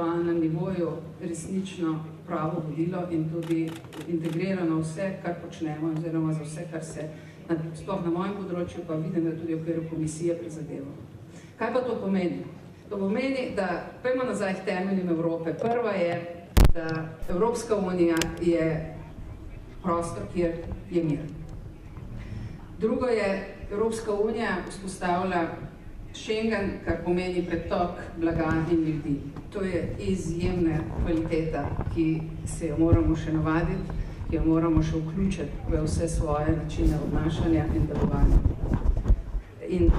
intelektualnem nivoju resnično pravo vodilo in tudi integrirano vse, kar počnemo, oziroma za vse, kar se sploh na mojem področju, pa vidim, da tudi v okviru komisije prizadeva. Kaj pa to pomeni? To pomeni, da pojmo nazaj k temeljem Evrope. Prva je, da Evropska unija je prostor, kjer je mir. Drugo je, Evropska unija vzpostavlja Schengen, kar pomeni pretok blaga in ljudi. To je izjemna kvaliteta, ki se jo moramo še navaditi, ki jo moramo še vključiti v vse svoje načine obnašanja in delovanja. In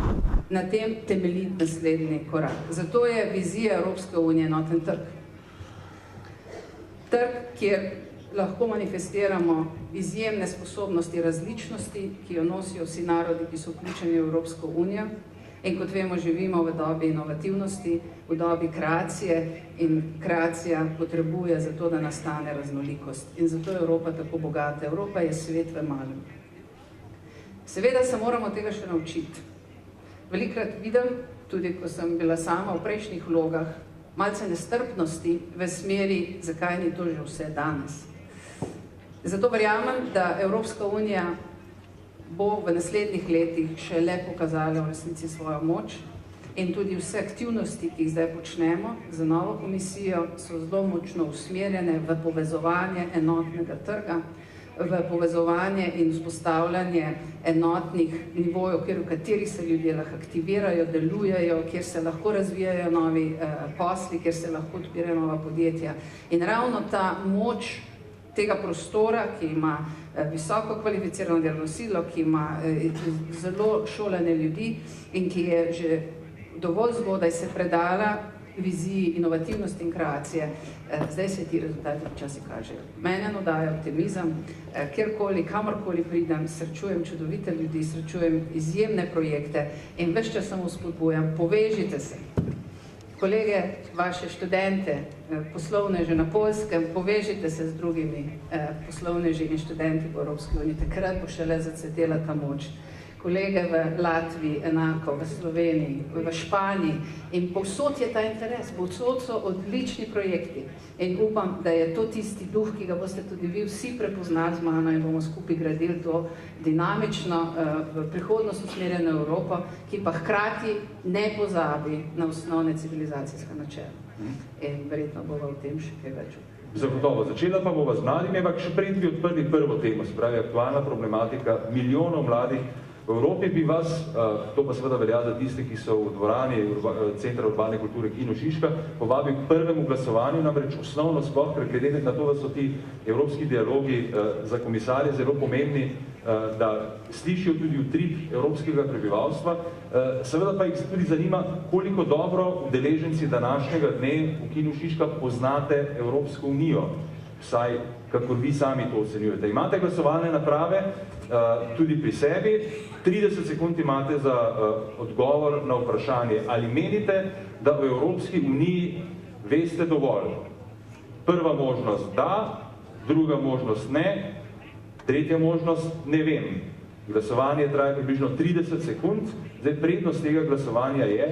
na tem temelji naslednji korak. Zato je vizija Evropske unije enoten trg. Trg, kjer lahko manifestiramo izjemne sposobnosti različnosti, ki jo nosijo vsi narodi, ki so vključeni v Evropsko unijo. In kot vemo, živimo v dobi inovativnosti, v dobi kreacije in kreacija potrebuje za to, da nastane raznolikost. In zato je Evropa tako bogata. Evropa je svet v malem. Seveda se moramo tega še naučiti. Velikrat vidim, tudi ko sem bila sama v prejšnjih vlogah, malce nestrpnosti v smeri, zakaj ni to že vse danes. Zato verjamem, da Evropska unija bo v naslednjih letih še le pokazala v resnici svojo moč in tudi vse aktivnosti, ki jih zdaj počnemo za novo komisijo, so zelo močno usmerjene v povezovanje enotnega trga, v povezovanje in vzpostavljanje enotnih nivojev, v katerih se ljudje lahko aktivirajo, delujejo, kjer se lahko razvijajo novi posli, kjer se lahko odpirajo nova podjetja. In ravno ta moč tega prostora, ki ima visoko kvalificirano delovno silo, ki ima zelo šolane ljudi in ki je že dovolj zgodaj se predala viziji inovativnosti in kreacije, zdaj se ti rezultati včasih kažejo. Mene navdaja optimizem, kjerkoli, kamorkoli pridem, srečujem čudovite ljudi, srečujem izjemne projekte in ves čas samo spodbujam, povežite se. Kolege, vaše študente, poslovneže na Poljskem, povežite se z drugimi poslovneži in študenti v Evropski uniji, takrat bo šele zacvetela ta moč. Kolege v Latviji, enako, v Sloveniji, v Španiji in povsod je ta interes, povsod so odlični projekti in upam, da je to tisti duh, ki ga boste tudi vi vsi prepoznali z mano in bomo skupaj gradili to dinamično, v prihodnost usmerjeno Evropo, ki pa hkrati ne pozabi na osnovne civilizacijske načela. In verjetno bova v tem še kaj več. Zagotovo. Začela pa bova z mladimi, ampak še pred bi odprli prvo temo, se pravi aktualna problematika milijonov mladih. V Evropi bi vas, to pa seveda velja za tiste, ki so v dvorani Centra urbane kulture Kino Šiška, povabil k prvemu glasovanju, namreč osnovno sploh, ker glede na to, da so ti evropski dialogi za komisarje zelo pomembni, da slišijo tudi utrip evropskega prebivalstva. Seveda pa jih tudi zanima, koliko dobro udeleženci današnjega dne v Kinu Šiška poznate Evropsko unijo, vsaj kakor vi sami to ocenjujete. Imate glasovalne naprave tudi pri sebi, 30 sekund imate za odgovor na vprašanje, ali menite, da v Evropski uniji veste dovolj. Prva možnost da, druga možnost ne, tretja možnost ne vem. Glasovanje traja približno 30 sekund, zdaj prednost tega glasovanja je,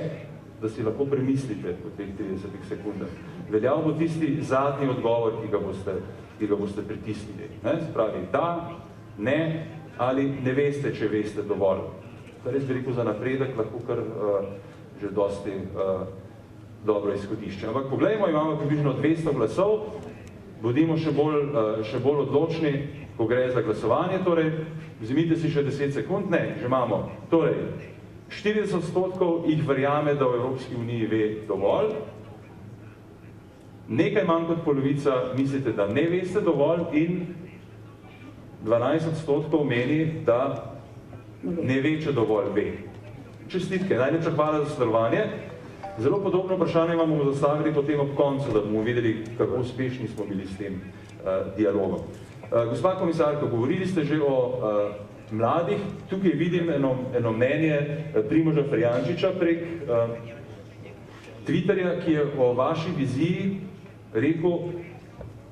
da si lahko premislite po teh 30 sekundah. Veljal bo tisti zadnji odgovor, ki ga boste pritisnili. Se pravi, da, ne, ali ne veste, če veste dovolj. To je res veliko za napredek, lahko kar že dosti dobro izhodišče. Ampak poglejmo, imamo približno 200 glasov, bodimo še bolj odločni, ko gre za glasovanje, torej vzemite si še 10 sekund, ne, že imamo. Torej, 40% jih verjame, da v Evropski uniji ve dovolj, nekaj manj kot polovica mislite, da ne veste dovolj in 12% meni, da ne ve, če dovolj ve. Čestitke, najlepša hvala za sodelovanje. Zelo podobno vprašanje vam bomo zastavili potem ob koncu, da bomo videli, kako uspešni smo bili s tem dialogom. Gospa komisarka, govorili ste že o mladih. Tukaj vidim eno mnenje Primoža Ferjančiča prek Twitterja, ki je o vaši viziji rekel,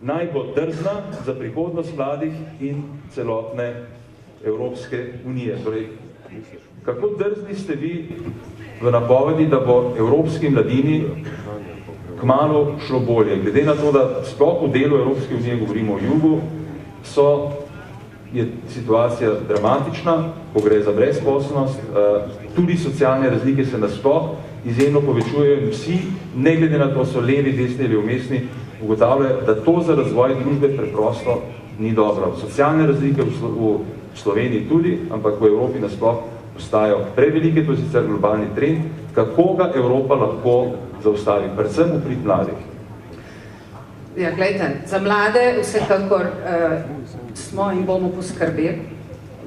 naj bo drzna za prihodnost mladih in celotne Evropske unije. Torej, kako drzni ste vi v napovedi, da bo evropski mladini kmalu šlo bolje. Glede na to, da sploh v delu Evropske unije govorimo o jugu, je situacija dramatična, ko gre za brezposelnost, tudi socialne razlike se nasploh izjemno povečujejo in vsi, ne glede na to, so levi, desni ali umestni, ugotavljajo, da to za razvoj družbe preprosto ni dobro. Socialne razlike v Sloveniji tudi, ampak v Evropi nasploh postajajo prevelike, to je sicer globalni trend, kako ga Evropa lahko zaustavi, predvsem v prid mladih. Ja, gledajte, za mlade vsekakor smo in bomo poskrbeli,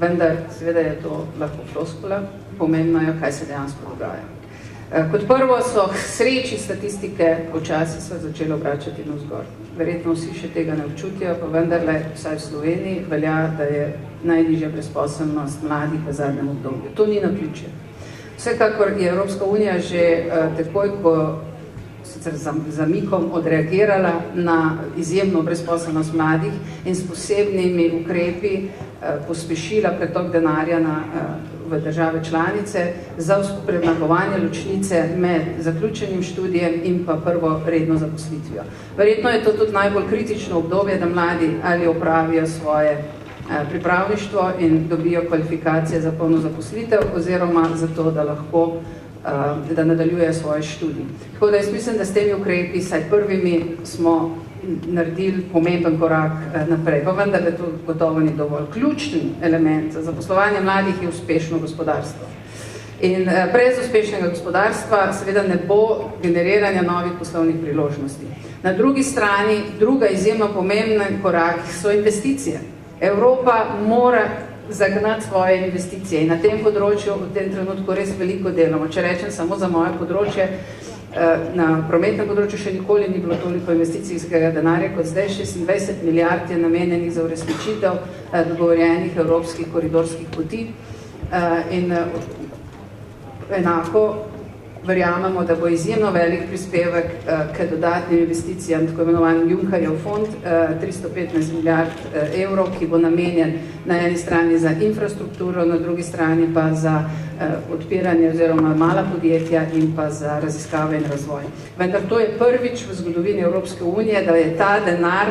vendar seveda je to lahko floskula, pomembno je, kaj se dejansko dogaja. Kot prvo so sreči statistike počasi se začele obračati navzgor. Verjetno vsi še tega ne občutijo, pa vendarle, vsaj v Sloveniji, velja, da je najnižja brezposelnost mladih v zadnjem obdobju. To ni naključje. Vsekakor je Evropska unija že takoj, ko sicer zamikom odreagirala na izjemno brezposelnost mladih in s posebnimi ukrepi pospešila pretok denarja v države članice za premagovanje ločnice med zaključenim študijem in pa prvo redno zaposlitvijo. Verjetno je to tudi najbolj kritično obdobje, da mladi ali opravijo svoje pripravništvo in dobijo kvalifikacije za polno zaposlitev oziroma za to, da lahko da nadaljujejo svoje študij. Tako da jaz mislim, da s temi ukrepi, saj prvimi smo naredili pomemben korak naprej, pa vendar, da to gotovo ni dovolj. Ključni element za zaposlovanje mladih je uspešno gospodarstvo. In brez uspešnega gospodarstva seveda ne bo generiranja novih poslovnih priložnosti. Na drugi strani, druga izjemno pomemben korak so investicije. Evropa mora zagnati svoje investicije in na tem področju v tem trenutku res veliko delamo. Če rečem samo za moje področje, na prometnem področju še nikoli ni bilo toliko investicijskega denarja kot zdaj, 26 milijard je namenjenih za uresničitev dogovorjenih evropskih koridorskih poti in enako verjamemo, da bo izjemno velik prispevek k dodatnim investicijam, tako imenovanim Junckerjev fond, 315 milijard evrov, ki bo namenjen na eni strani za infrastrukturo, na drugi strani pa za odpiranje oziroma mala podjetja in pa za raziskave in razvoj. Vendar to je prvič v zgodovini Evropske unije, da je ta denar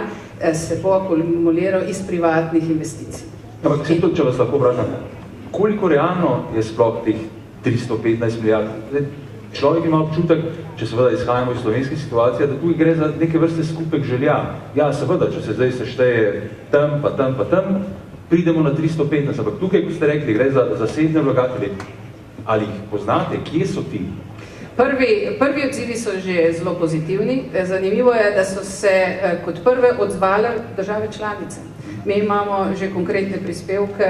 se bo akumuliral iz privatnih investicij. Ampak se tudi, če vas lahko vprašam, koliko realno je sploh teh 315 milijard? Človek ima občutek, če seveda izhajamo iz slovenske situacije, da tukaj gre za neke vrste skupek želja. Ja, seveda, če se zdaj sešteje tam, pa tam, pa tam, pridemo na 315, ampak tukaj, ko ste rekli, gre za zasebne vlagatelje. Ali jih poznate? Kje so ti? Prvi odzivi so že zelo pozitivni. Zanimivo je, da so se kot prve odzvale države članice. Mi imamo že konkretne prispevke,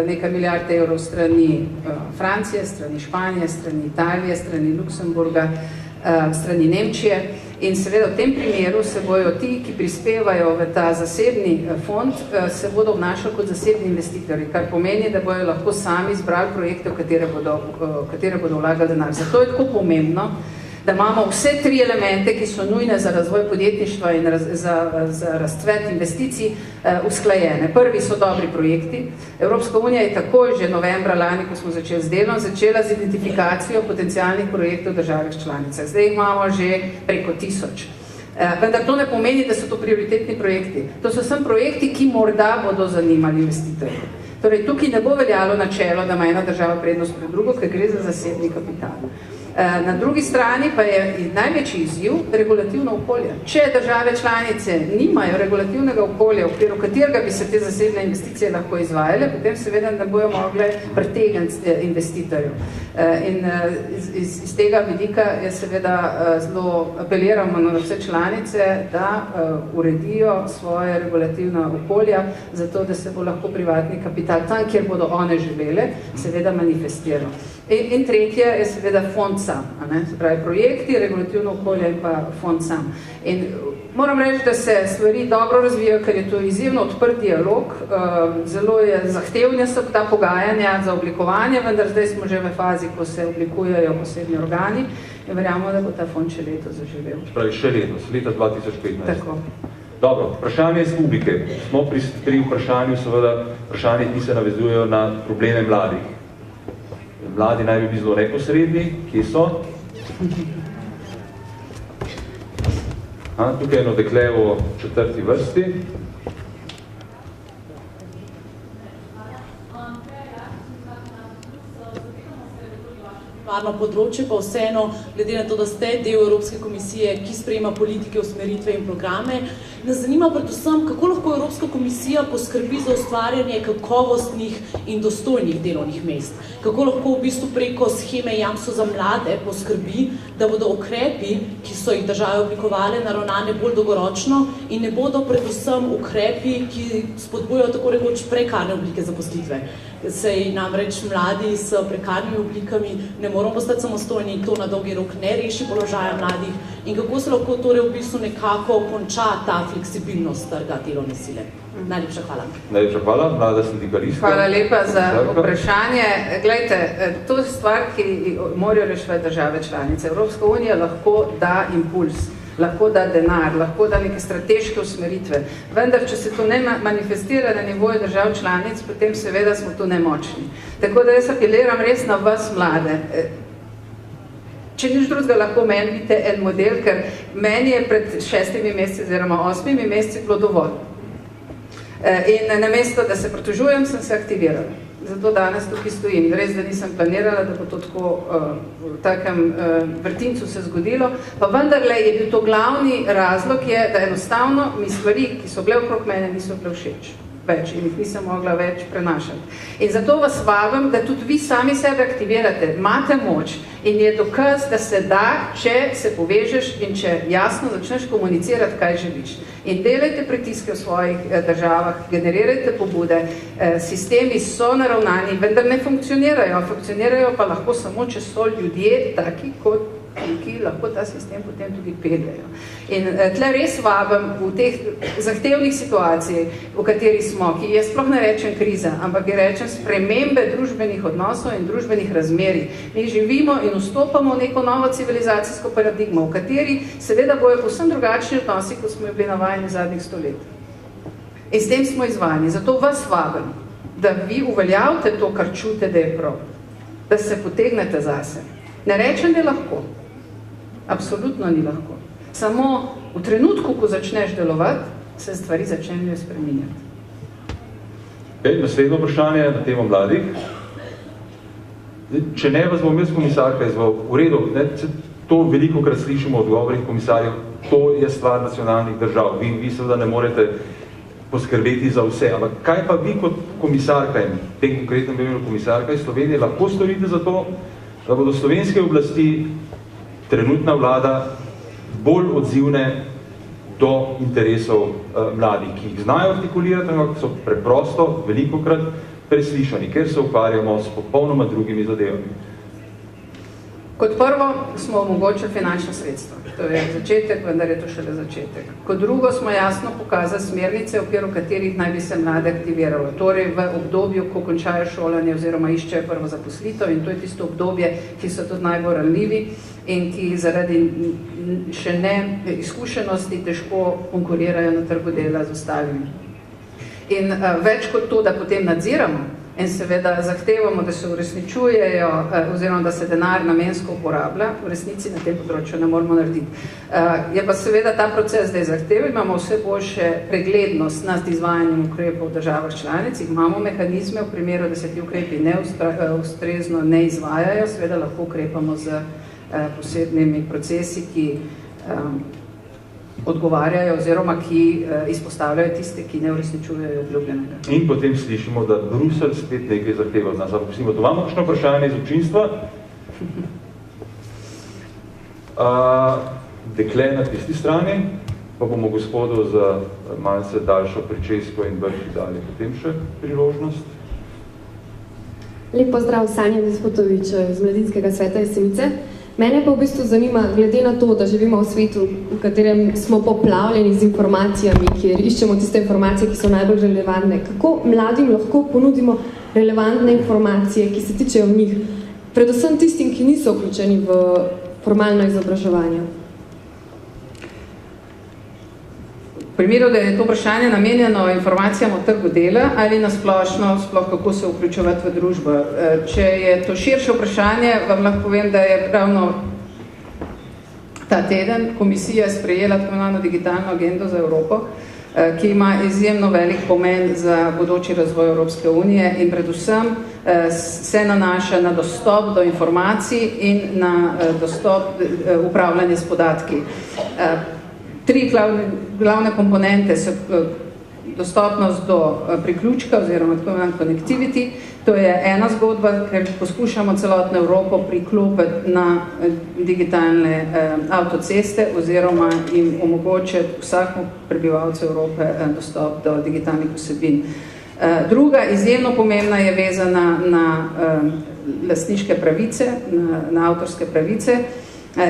nekaj milijard evrov strani Francije, strani Španije, strani Italije, strani Luksemburga, strani Nemčije. In seveda v tem primeru se bojo ti, ki prispevajo v ta zasebni fond, se bodo obnašali kot zasebni investitorji, kar pomeni, da bojo lahko sami izbrali projekte, v katere bodo vlagali denar. Zato je tako pomembno, da imamo vse tri elemente, ki so nujne za razvoj podjetništva in za razcvet investicij usklajene. Prvi so dobri projekti. Evropska unija je takoj že novembra lani, ko smo začeli z delom, začela z identifikacijo potencialnih projektov v državah članicah. Zdaj imamo že preko 1000. Vendar to ne pomeni, da so to prioritetni projekti. To so samo projekti, ki morda bodo zanimali investitorje. Torej, tukaj ne bo veljalo načelo, da ima ena država prednost pred drugo, ker gre za zasebni kapital. Na drugi strani pa je največji izziv regulativno okolje. Če države članice nimajo regulativnega okolja, v okviru katerega bi se te zasebne investicije lahko izvajale, potem seveda ne bojo mogle pritegniti investitorjev. In iz tega vidika je seveda zelo apeliramo na vse članice, da uredijo svoje regulativna okolja, zato da se bo lahko privatni kapital tam, kjer bodo one želele, seveda manifestiral. In tretje je seveda fond sam, se pravi projekti, regulativno okolje in pa fond sam. In moram reči, da se stvari dobro razvijajo, ker je to izjemno odprt dialog, zelo je zahtevne so ta pogajanja za oblikovanje, vendar zdaj smo že v fazi, ko se oblikujejo posebni organi in verjamemo, da bo ta fond še letos zaživel. Spravi, še letos, leta 2015. Tako. Dobro, vprašanje iz publike. Smo pri vprašanju, seveda, vprašanje, ki se navezujejo na probleme mladih. Mladi naj bi zelo neposredni, kje so? Tukaj je eno dekle v 4. vrsti. Področje pa vseeno, glede na to, da ste del Evropske komisije, ki sprejema politike, usmeritve in programe, nas zanima predvsem, kako lahko Evropska komisija poskrbi za ustvarjanje kakovostnih in dostojnih delovnih mest. Kako lahko v bistvu preko sheme Jamstvo za mlade poskrbi, da bodo ukrepi, ki so jih države oblikovale, naravnane bolj dolgoročno in ne bodo predvsem ukrepi, ki spodbujajo tako rekoč prekarne oblike zaposlitve. Sej namreč mladi s prekarnimi oblikami ne moramo postati samostojni in to na dolgi rok ne reši položaja mladih in kako se lahko torej v bistvu nekako konča ta fleksibilnost trga delovne sile. Najlepša hvala. Najlepša hvala, mlada sindikalistka. Hvala lepa za vprašanje. Glejte, to je stvar, ki morajo reševati države članice. Evropska unija lahko da impuls, lahko da denar, lahko da neke strateške usmeritve. Vendar, če se to ne manifestira na nivoju držav članic, potem seveda smo tu nemočni. Tako da jaz apeliram res na vas mlade. Če nič drugega lahko meni vidite en model, ker meni je pred 6 meseci oziroma 8 meseci bilo dovolj. In namesto, da se pritožujem, sem se aktivirala. Zato danes tukaj stojim. Res, da nisem planirala, da bo to tako v takem vrtincu se zgodilo, pa vendarle je bil to glavni razlog, je, da enostavno mi stvari, ki so bile okrog mene, niso bile všeč več in jih nisem mogla več prenašati. In zato vas vabim, da tudi vi sami sebe aktivirate, imate moč in je dokaz, da se da, če se povežeš in če jasno začneš komunicirati, kaj želiš. In delajte pritiske v svojih državah, generirajte pobude, sistemi so naravnani, vendar ne funkcionirajo, funkcionirajo pa lahko samo, če so ljudje taki, kot ki lahko ta sistem potem tudi peljajo. In tle res vabim v teh zahtevnih situacij, v kateri smo, ki je sploh ne rečem kriza, ampak je rečem spremembe družbenih odnosov in družbenih razmerij. Mi živimo in vstopamo v neko novo civilizacijsko paradigmo, v kateri seveda bojo povsem drugačni odnosi, kot smo bili navajeni zadnjih 100 let. In s tem smo izvajani. Zato vas vabim, da vi uveljavite to, kar čute, da je prav, da se potegnete zase. Ne rečem, da je lahko. Absolutno ni lahko. Samo v trenutku, ko začneš delovati, se stvari začnejo spreminjati. Naslednje vprašanje na temo mladih. Če ne vas bom jaz komisarka izval, v redu, to veliko krat slišimo od govorih komisarjev, to je stvar nacionalnih držav. Vi seveda ne morete poskrbeti za vse, ampak kaj pa vi kot komisarka in tem konkretnem imenu komisarka iz Slovenije lahko storite za to, da bodo slovenske oblasti trenutna vlada bolj odzivne do interesov mladih, ki jih znajo artikulirati, ampak so preprosto velikokrat preslišani, ker se ukvarjamo s popolnoma drugimi zadevami. Kot prvo smo omogočili finančno sredstvo. To je začetek, vendar je to šele začetek. Kot drugo smo jasno pokazali smernice, v okviru katerih naj bi se mlade aktiviralo. Torej v obdobju, ko končajo šolanje oziroma iščejo prvo zaposlitev in to je tisto obdobje, ki so tudi najbolj ranljivi in ki zaradi še ne izkušenosti težko konkurirajo na trgu dela z ostalimi. In več kot to, da potem nadziramo in seveda zahtevamo, da se uresničujejo oziroma da se denar namensko uporablja, v resnici na tem področju ne moramo narediti. Je pa seveda ta proces zdaj zahteven, imamo vse boljše preglednost nad izvajanjem ukrepov v državah članic, imamo mehanizme v primeru, da se ti ukrepi ustrezno ne izvajajo, seveda lahko ukrepamo z posebnimi procesi, ki odgovarjajo oziroma ki izpostavljajo tiste, ki ne uresničujejo obljubljenega. In potem slišimo, da Bruselj spet nekaj zahteva od nas. Pustimo, to imamo kakšno vprašanje iz občinstva? Dekle na tisti strani, pa bomo gospodu za malce daljšo pričesko in vrti dali potem še priložnost. Lep pozdrav, Sanja Despotovič iz Mladinskega sveta Jesenice. Mene pa v bistvu zanima, glede na to, da živimo v svetu, v katerem smo poplavljeni z informacijami, kjer iščemo tiste informacije, ki so najbolj relevantne, kako mladim lahko ponudimo relevantne informacije, ki se tičejo njih, predvsem tistim, ki niso vključeni v formalno izobraževanje? V primeru, da je to vprašanje namenjeno informacijam o trgu dela ali nasplošno, sploh kako se vključevati v družbo. Če je to širše vprašanje, vam lahko povem, da je ravno ta teden komisija sprejela tako imenovano digitalno agendo za Evropo, ki ima izjemno velik pomen za bodoči razvoj Evropske unije in predvsem se nanaša na dostop do informacij in na dostop upravljanja s podatki. Tri glavne komponente so dostopnost do priključka oziroma tako imenovan connectivity. To je ena zgodba, ker poskušamo celotno Evropo priklopiti na digitalne avtoceste oziroma jim omogočiti vsakmu prebivalcu Evrope dostop do digitalnih vsebin. Druga izjemno pomembna je vezana na lastniške pravice, na avtorske pravice.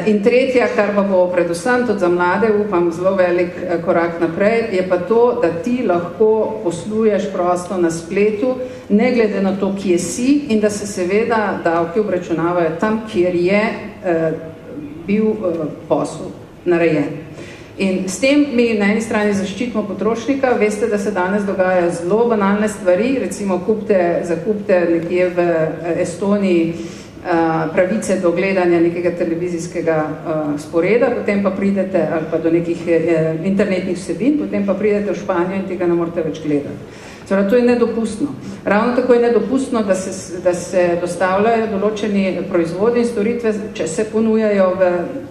In tretja, kar pa bo predvsem tudi za mlade, upam, zelo velik korak naprej, je pa to, da ti lahko posluješ prosto na spletu, ne glede na to, kje si, in da se seveda davki obračunavajo tam, kjer je bil posel narejen. In s tem mi na eni strani zaščitimo potrošnika. Veste, da se danes dogajajo zelo banalne stvari, recimo zakupite nekje v Estoniji pravice do gledanja nekega televizijskega sporeda, potem pa pridete, ali pa do nekih internetnih vsebin, potem pa pridete v Španijo in tega ne morete več gledati. To je nedopustno. Ravno tako je nedopustno, da se dostavljajo določeni proizvodi in storitve, če se ponujajo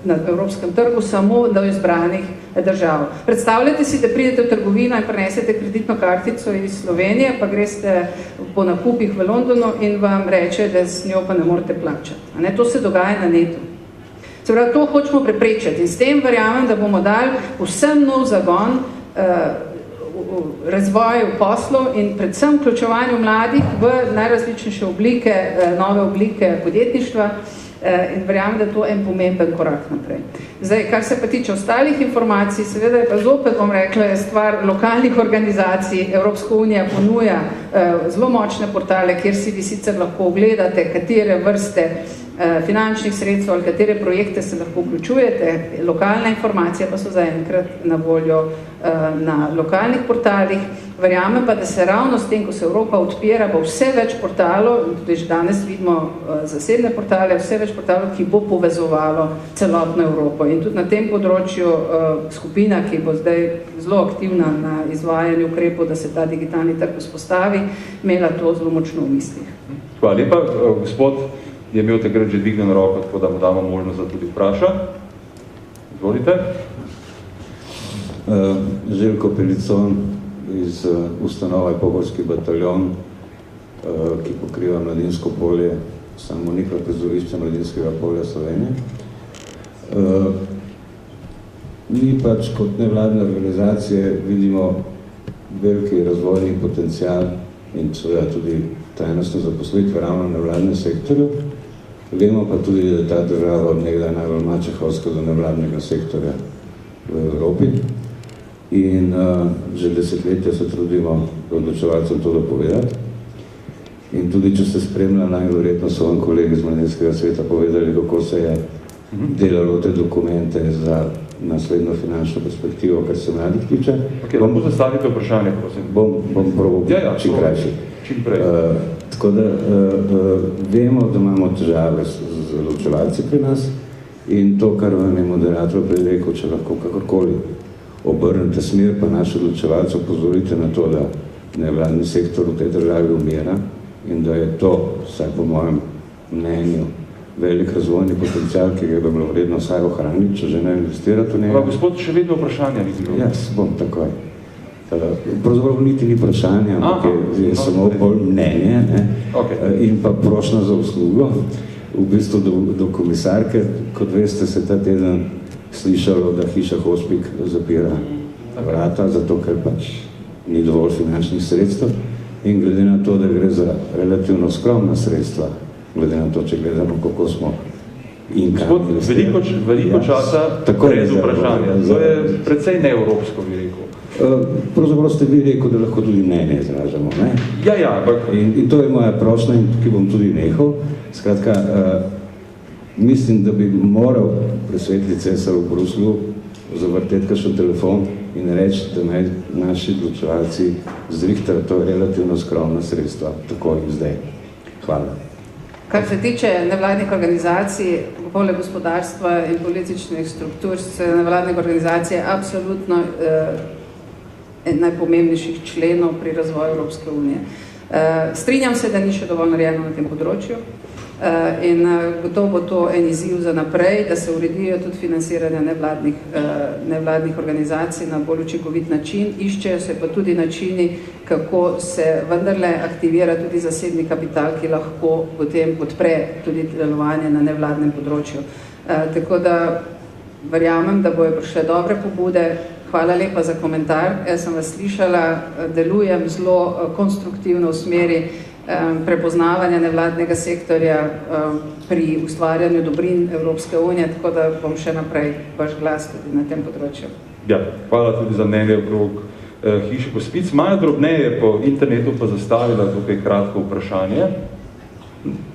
na evropskem trgu samo do izbranih držav. Predstavljate si, da pridete v trgovino in prinesete kreditno kartico iz Slovenije, pa greste po nakupih v Londonu in vam reče, da s njo pa ne morete plačati. To se dogaja na netu. To hočemo preprečiti in s tem verjamem, da bomo dali vsem nov zagon razvoju poslov in predvsem vključevanju mladih v najrazličnejše oblike, nove oblike podjetništva in verjamem, da je to en pomemben korak naprej. Zdaj, kar se pa tiče ostalih informacij, seveda je pa zopet, bom rekla, je stvar lokalnih organizacij. Evropska unija ponuja zelo močne portale, kjer si vi sicer lahko ogledate, katere vrste finančnih sredstev ali katere projekte se lahko vključujete. Lokalne informacije pa so zaenkrat na voljo na lokalnih portalih. Verjamem pa, da se ravno s tem, ko se Evropa odpira, bo vse več portalov, tudi že danes vidimo zasebne portale, vse več portalov, ki bo povezovalo celotno Evropo. In tudi na tem področju skupina, ki bo zdaj zelo aktivna na izvajanju ukrepov, da se ta digitalni trg vzpostavi, imela to zelo močno v mislih. Hvala lepa. Gospod je imel takrat že dvignjeno roko, tako da mu damo možnost, da tudi vpraša. Izvolite. Željko Pelicon iz ustanove Pohorski bataljon, ki pokriva Mladinsko polje, Samonikla prizorišča Mladinskega polja Slovenije. Mi pač kot nevladne organizacije vidimo veliki razvojni potencial in seveda tudi trajnostne zaposlitve ravno na nevladnem sektorju. Vemo pa tudi, da je ta država od nekdaj najbolj mačehovska do nevladnega sektorja v Evropi. In že desetletja se trudimo odločevalcem to dopovedati. In tudi, če ste spremljali, najverjetno so vam kolegi iz Mladinskega sveta povedali, kako se je delalo te dokumente za naslednjo finančno perspektivo, kar se mladih tiče. Lahko zastavite vprašanje, prosim. Bom probal čim krajši. Čim prej. Tako da vemo, da imamo težave z odločevalci pri nas in to, kar vam je moderator prej rekel, če lahko kakorkoli obrnete smer, pa naši odločevalci opozorite na to, da nevladni sektor v tej državi umira in da je to, vsaj po mojem mnenju, velik razvojni potencial, ki ga bi bilo vredno vsaj ohraniti, če že ne investirati v njega. Gospod, še vedno vprašanja ni bilo. Jaz bom takoj. Pravzaprav niti ni vprašanje, ampak je samo bolj mnenje in pa prošnja za uslugo. V bistvu do komisarke, kot veste, se ta teden slišalo, da hiša Hospic zapira vrata, zato ker pač ni dovolj finančnih sredstev in glede na to, da gre za relativno skromna sredstva, glede na to, če gledamo, kako smo in kaj. Veliko časa pred vprašanja. To je precej neevropsko, bi rekel. Pravzaprav ste vi rekel, da lahko tudi mnenje izražamo, ne? Ja, ampak... In to je moja prošnja, ki bom tudi nehal. Skratka, mislim, da bi moral presvetli cesar v Bruslju zavrteti kakšen telefon in reči, da naj naši odločevalci zrihtajo to relativno skromna sredstva, tako in zdaj. Hvala. Kar se tiče nevladnih organizacij, poleg gospodarstva in političnih struktur so nevladne organizacije absolutno najpomembnejših členov pri razvoju Evropske unije. Strinjam se, da ni še dovolj narejeno na tem področju in gotovo bo to en izziv za naprej, da se uredijo tudi financiranje nevladnih organizacij na bolj učinkovit način, iščejo se pa tudi načini, kako se vendarle aktivira tudi zasebni kapital, ki lahko potem podpre tudi delovanje na nevladnem področju. Tako da verjamem, da bojo prišle dobre pobude. Hvala lepa za komentar. Jaz sem vas slišala, delujem zelo konstruktivno v smeri prepoznavanja nevladnega sektorja pri ustvarjanju dobrin Evropske unije, tako da bom še naprej vaš glas tudi na tem področju. Ja, hvala tudi za mnenje okrog hiše Hospic. Maja drobneje po internetu pa zastavila tukaj kratko vprašanje,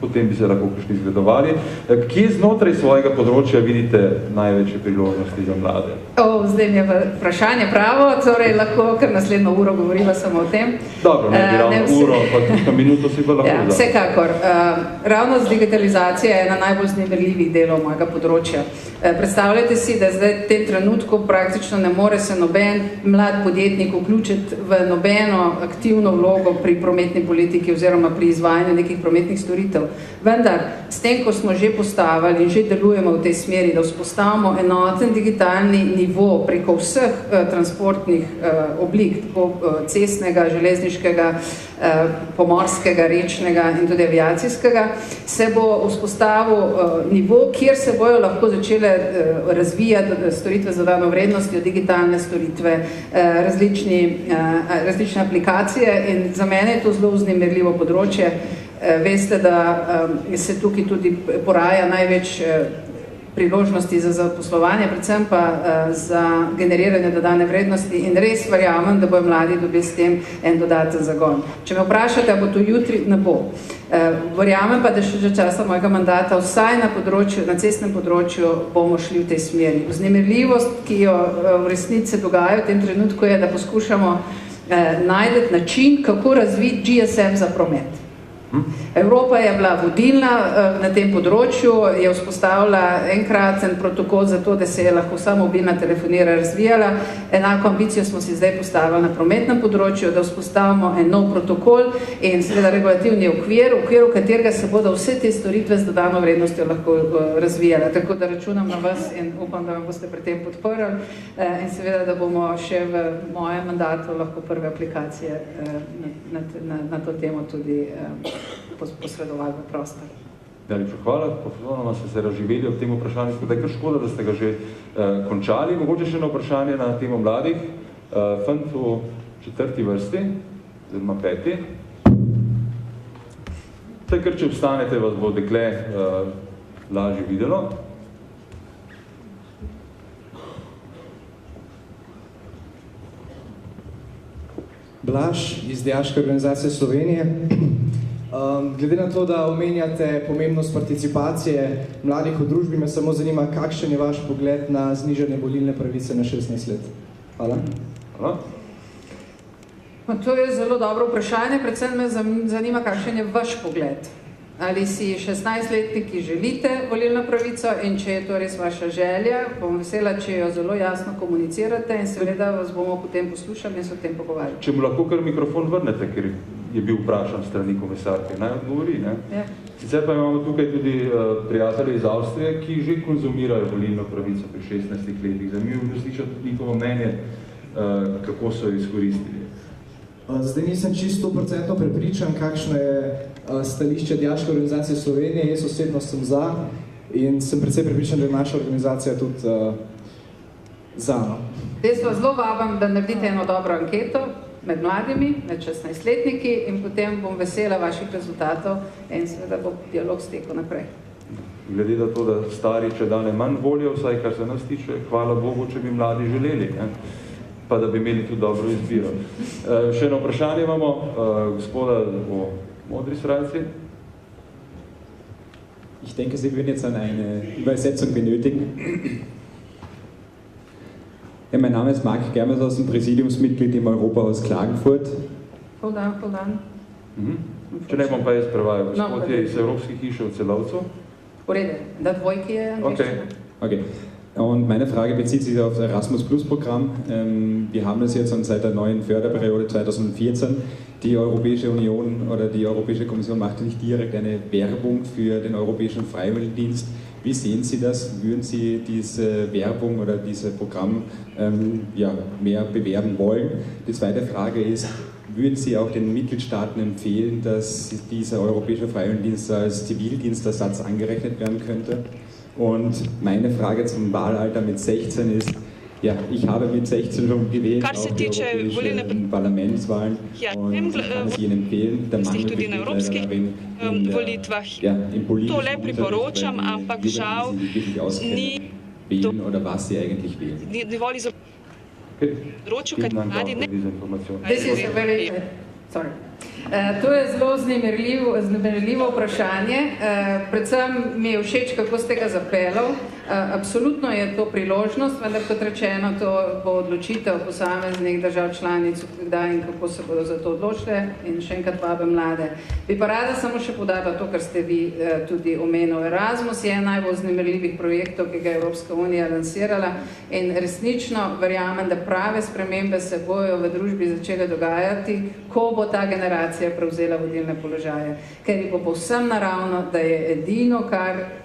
potem bi se lahko kakšni zgledovali. Kje znotraj svojega področja vidite največje priložnosti za mlade? Zdaj mi je vprašanje pravo, torej lahko kar naslednjo uro govoriva samo o tem. Dobro, ne bi ravno uro, pa tukaj minuto si pa lahko ja, vsekakor. Ravno z digitalizacija je ena najbolj vznemirljivih delov mojega področja. Predstavljajte si, da zdaj v tem trenutku praktično ne more se noben mlad podjetnik vključiti v nobeno aktivno vlogo pri prometni politiki oziroma pri izvajanju nekih prometnih storitev. Vendar, s tem, ko smo že postavili in že delujemo v tej smeri, da vzpostavimo enoten digitalni nivo preko vseh transportnih oblik, tako cestnega, železniškega, pomorskega, rečnega in tudi aviacijskega, se bo vzpostavil nivo, kjer se bojo lahko začele razvijati storitve z dodano vrednostjo, digitalne storitve, različne aplikacije in za mene je to zelo vznemirljivo področje. Veste, da se tukaj tudi poraja največ priložnosti za zaposlovanje, predvsem pa za generiranje dodane vrednosti in res verjamem, da bojo mladi dobili s tem en dodaten zagon. Če me vprašate, bo to jutri, ne bo. Verjamem pa, da še časa mojega mandata vsaj na cestnem področju bomo šli v tej smeri. Vznemirljivost, ki jo v resnici dogaja v tem trenutku, je, da poskušamo najti način, kako razviti GSM za promet. Evropa je bila vodilna na tem področju, je vzpostavila enkraten protokol za to, da se je lahko vsa mobilna telefonija razvijala. Enako ambicijo smo si zdaj postavili na prometnem področju, da vzpostavimo en nov protokol in seveda regulativni okvir, v okviru katerega se bodo vse te storitve z dodano vrednostjo lahko razvijale. Tako da računam na vas in upam, da me boste pri tem podprli in seveda, da bomo še v mojem mandatu lahko prve aplikacije na to temo tudi posredovali v prostor. Najlepša hvala, popolnoma ste se razživeli ob tem vprašanju, tako da je kar škoda, da ste ga že končali. Mogoče še eno vprašanje na temo mladih. Fant v 4. vrsti, oziroma 5. Zdaj, ker če obstanete, vas bo dekle lažje videlo. Blaž iz Dijaške organizacije Slovenije. Glede na to, da omenjate pomembnost participacije mladih v družbi, me samo zanima, kakšen je vaš pogled na znižanje volilne pravice na 16 let. Hvala. Hvala. To je zelo dobro vprašanje, predvsem me zanima, kakšen je vaš pogled. Ali si 16-letniki želite volilno pravico in če je to res vaša želja, bom vesela, če jo zelo jasno komunicirate in seveda vas bomo potem poslušali in se o tem pogovarjali. Če mu lahko kar mikrofon vrnete, ker je bil vprašan strani komisarke, naj odgovori, ne? Ja. Sicer pa imamo tukaj tudi prijatelje iz Avstrije, ki že konzumirajo volilno pravico pri 16 letih. Zanimivo bi slišati njihovo mnenje, kako so jo izkoristili. Zdaj nisem čisto 100% prepričan, kakšno je stališče Dijaške organizacije Slovenije. Jaz osebno sem za in sem precej prepričan, da je naša organizacija tudi za. Jaz vas zelo vabam, da naredite eno dobro anketo med mladimi, med 16-letniki in potem bom vesela vaših rezultatov in seveda bo dialog stekel naprej. Glede na to, da stari če dane manj voljo, vsaj kar se nas tiče, hvala Bogu, če bi mladi želeli, ne? Pa da bi imeli tudi dobro izbiro. Še eno vprašanje imamo, gospoda o modri srajci. Ich denke, Sie würden jetzt eine Übersetzung benötigen. Ja, mein Name ist Marc Germershausen, Präsidiumsmitglied im Europahaus Klagenfurt. Hold on. Če ne bom pa jaz prevajal, gospod je iz Evropskih hiše v Celovcu. V redu, da dvojki je angliščina. Okay. Und meine Frage bezieht sich auf das Erasmus-Plus-Programm. Wir haben das jetzt seit der neuen Förderperiode 2014. Die Europäische Union oder die Europäische Kommission macht nicht direkt eine Werbung für den Europäischen Freiwilligendienst. Wie sehen Sie das? Würden Sie diese Werbung oder dieses Programm mehr bewerben wollen? Die zweite Frage ist, würden Sie auch den Mitgliedstaaten empfehlen, dass dieser Europäische Freiwilligendienst als Zivildienstersatz angerechnet werden könnte? Und meine Frage zum Wahlalter mit 16 ist, ja, ich habe mit 16 schon gewählt, auch die europäischen Parlamentswahlen, und ich kann es Ihnen empfehlen, der Mann tudi na evropskih volitvah. To le priporočam, ampak žal ni oder was Sie eigentlich wählen. dovolj področju, kaj mladi ne. To je zelo vznemirljivo vprašanje. Predvsem mi je všeč, kako ste ga zapeljal. Absolutno je to priložnost, vendar kot rečeno, to bo odločitev posameznih držav članic, kdaj in kako se bodo za to odločile, in še enkrat vabim mlade. Bi pa rada samo še poudarila to, kar ste vi tudi omenili. Erasmus je najbolj vznemirljivih projektov, ki ga je Evropska unija lansirala, in resnično verjamem, da prave spremembe se bojo v družbi začele dogajati, ko bo ta generacija prevzela vodilne položaje. Ker je bo povsem naravno, da je edino, kar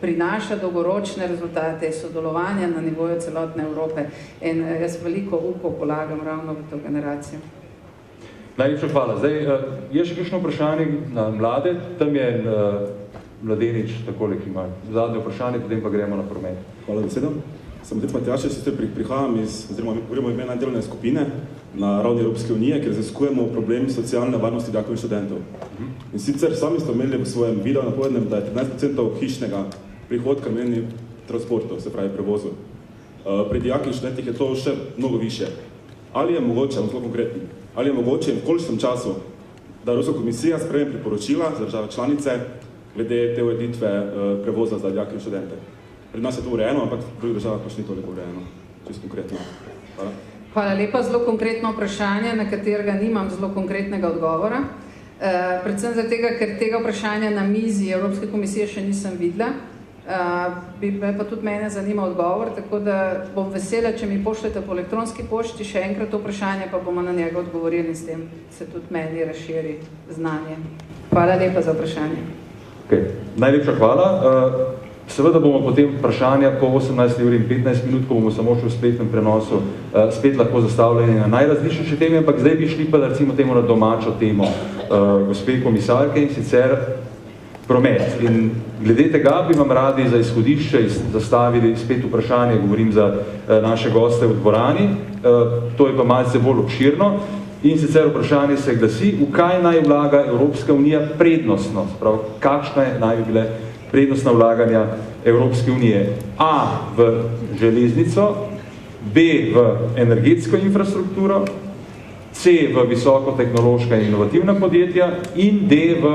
prinaša dolgoročne rezultate sodelovanja na nivoju celotne Evrope. In jaz veliko upo polagam ravno v to generacijo. Najlepša hvala. Zdaj, je še kakšno vprašanje na mlade? Tam je mladenič takole, ki ima zadnje vprašanje, potem pa gremo na promet. Hvala za besedo. Sem Matej Matjašev, sicer prihajam iz, oziroma govorimo imena delovne skupine na ravni Evropske unije, kjer raziskujemo problem socialne varnosti dijakov in študentov. In sicer sami ste omenili v svojem videu napovednem, da je 13% hišnega prihodka namenjeni transportu, se pravi prevozu. Pri dijakih in študentih je to še mnogo više. Ali je mogoče, zelo konkretno, ali je mogoče in v kolikšnem času, da Evropska komisija sprejme priporočila za države članice glede te ureditve prevoza za dijake in študente? Pred nas je to urejeno, ampak v drugih državah pa še ni toliko urejeno. Čisto konkretno. Hvala. Hvala lepa. Zelo konkretno vprašanje, na katerega nimam zelo konkretnega odgovora. Predvsem zato, ker tega vprašanja na mizi Evropske komisije še nisem videla. Bi pa tudi mene zanima odgovor, tako da bom vesela, če mi pošljete po elektronski pošti še enkrat to vprašanje, pa bomo na njega odgovorili, s tem se tudi meni razširi znanje. Hvala lepa za vprašanje. Okay. Najlepša hvala. Seveda bomo potem vprašanja po 18 uri in 15 minut, ko bomo samo še v spletnem prenosu spet lahko zastavljeni na najrazličnejše teme, ampak zdaj bi šli pa recimo temu na domačo temo gospe komisarke, in sicer promet. In glede tega bi vam radi za izhodišče zastavili spet vprašanje, govorim za naše goste v dvorani, to je pa malce bolj obširno, in sicer vprašanje se glasi, v kaj naj vlaga Evropska unija prednostno, sprav, kakšna naj bi bile prednostna vlaganja Evropske unije. A v železnico, B v energetsko infrastrukturo, C v visokotehnološka in inovativna podjetja in D v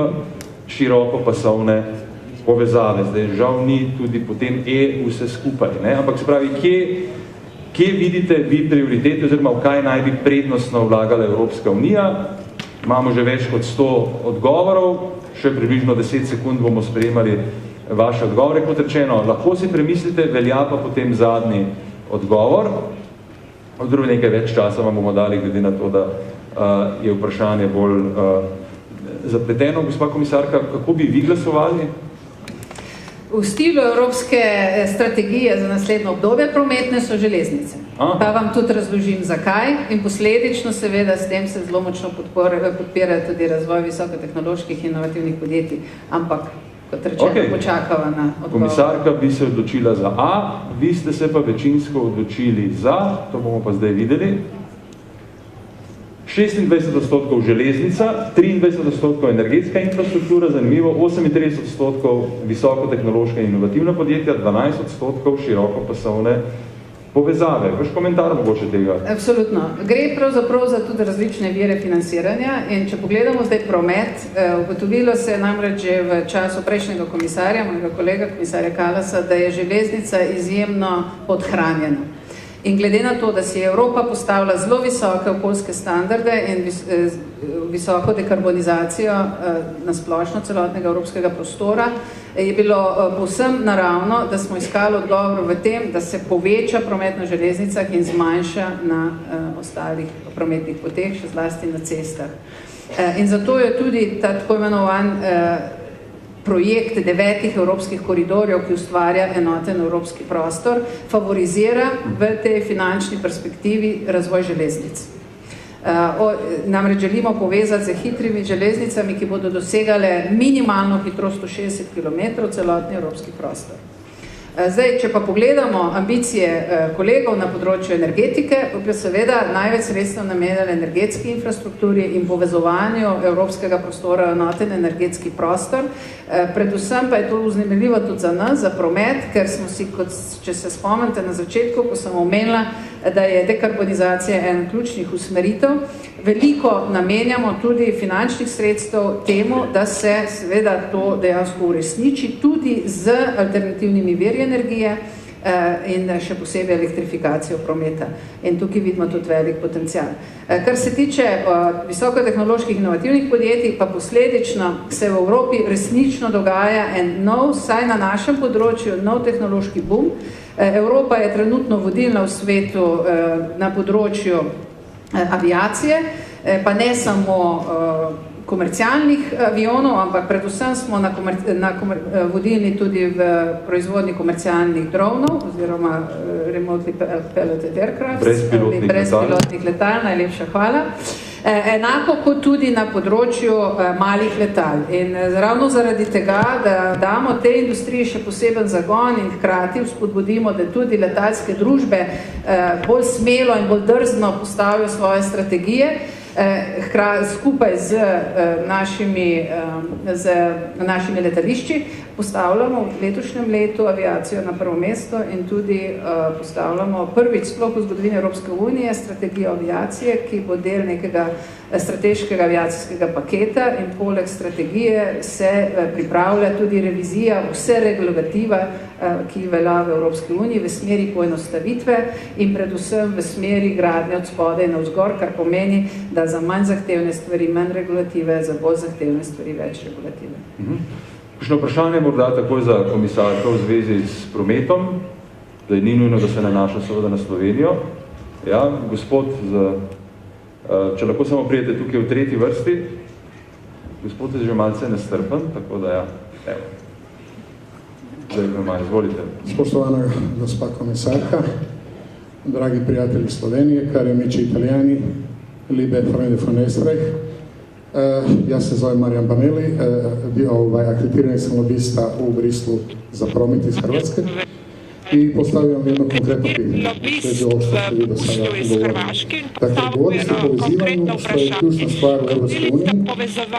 širokopasovne povezave. Zdaj, žal ni tudi potem E vse skupaj, ne? Ampak se pravi, kje vidite vi prioritete, oziroma v kaj naj bi prednostno vlagala Evropska unija? Imamo že več kot 100 odgovorov, še približno 10 sekund bomo sprejemali vaše odgovore. Kot rečeno, lahko si premislite, velja pa potem zadnji odgovor. V drugi nekaj več časa vam bomo dali, glede na to, da je vprašanje bolj zapleteno. Gospa komisarka, kako bi vi glasovali? V stilu evropske strategije za naslednjo obdobje prometne so železnice. Pa vam tudi razložim, zakaj, in posledično seveda s tem se zelo močno podpira tudi razvoj visokotehnoloških in inovativnih podjetij. Ampak, kot rečeno, počakava na odgovor. Komisarka bi se odločila za A, vi ste se pa večinsko odločili za, to bomo pa zdaj videli, 26% železnica, 23% energetska infrastruktura, zanimivo, 38% visokotehnološka in inovativna podjetja, 12% širokopasovne povezave. Vaš komentar mogoče tega? Absolutno. Gre pravzaprav za tudi različne vire financiranja, in če pogledamo zdaj promet, ugotovilo se je namreč že v času prejšnjega komisarja, mojega kolega komisarja Kalasa, da je železnica izjemno podhranjena. In glede na to, da si je Evropa postavila zelo visoke okoljske standarde in visoko dekarbonizacijo na splošno celotnega evropskega prostora, je bilo povsem naravno, da smo iskali odgovor v tem, da se poveča promet na železnicah in zmanjša na ostalih prometnih poteh, še zlasti na cestah. In zato je tudi ta tako imenovan projekt 9 evropskih koridorjev, ki ustvarja enoten evropski prostor, favorizira v tej finančni perspektivi razvoj železnic. Namreč želimo povezati z hitrimi železnicami, ki bodo dosegale minimalno hitrost 60 km celotni evropski prostor. Zdaj, če pa pogledamo ambicije kolegov na področju energetike, pa seveda največ sredstev namenjali energetski infrastrukturi in povezovanju evropskega prostora v enoten energetski prostor. Predvsem pa je to vznemirljivo tudi za nas, za promet, ker smo si, kot, če se spomnite na začetku, ko sem omenila, da je dekarbonizacija en ključnih usmeritev, veliko namenjamo tudi finančnih sredstev temu, da se seveda to dejansko uresniči tudi z alternativnimi viri energije in še posebej elektrifikacijo prometa. In tukaj vidimo tudi velik potencial. Kar se tiče visokotehnoloških inovativnih podjetij, pa posledično se v Evropi resnično dogaja en nov, saj na našem področju, nov tehnološki boom. Evropa je trenutno vodilna v svetu na področju aviacije, pa ne samo komercialnih avionov, ampak predvsem smo vodilni tudi v proizvodnji komercialnih dronov, oziroma remotely piloted aircraft, brezpilotnih letal, najlepša hvala. Enako kot tudi na področju malih letal. In ravno zaradi tega, da damo tej industriji še poseben zagon in hkrati vzpodbudimo, da tudi letalske družbe bolj smelo in bolj drzno postavijo svoje strategije, skupaj z našimi letališči postavljamo v letošnjem letu aviacijo na prvo mesto in tudi postavljamo prvič sploh v zgodovini Evropske unije strategijo aviacije, ki bo del nekega strateškega aviacijskega paketa in poleg strategije se pripravlja tudi revizija vse regulative, ki velja v Evropski uniji v smeri poenostavitve in predvsem v smeri gradnje od spodaj navzgor, kar pomeni, da za manj zahtevne stvari manj regulative, za bolj zahtevne stvari več regulative. Kakšno vprašanje morda takoj za komisarko v zvezi s prometom, da je ni nujno, da se nanaša seveda na Slovenijo. Ja, gospod, če lahko samo prijete tukaj v tretji vrsti, gospod je že malce nestrpen, tako da ja, evo. Zdaj, izvolite. Spoštovana gospa komisarka, dragi prijatelji Slovenije, cari amici italijani, liebe Freunde von Österreich, ja se zovem Marijan Baneli, akreditirani sam lobista u Brislu za promet iz Hrvatske i postavljam jedno konkretno pitanje, sveđe ovo što ste vi do sada govorili. Dakle, govori se o povezivanju, što je ključna stvar u Evropskoj uniji,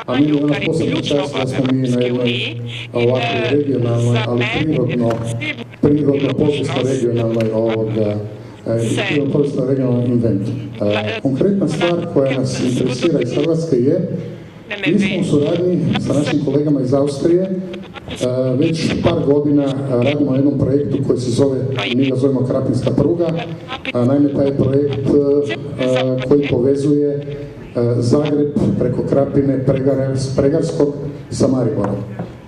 a mi je danas posebno čast da smo mi na jednoj ovakvoj regionalnoj, ali prirodno povijesno regionalnoj povijesno regionalnom inventu. Konkretna stvar koja nas interesira iz Hrvatske je, mi smo u suradnji sa našim kolegama iz Austrije već par godina radimo na jednom projektu koji se zove, mi ga zovemo Krapinska pruga, naime taj projekt koji povezuje Zagreb preko Krapine, Pregarskog sa Mariborom.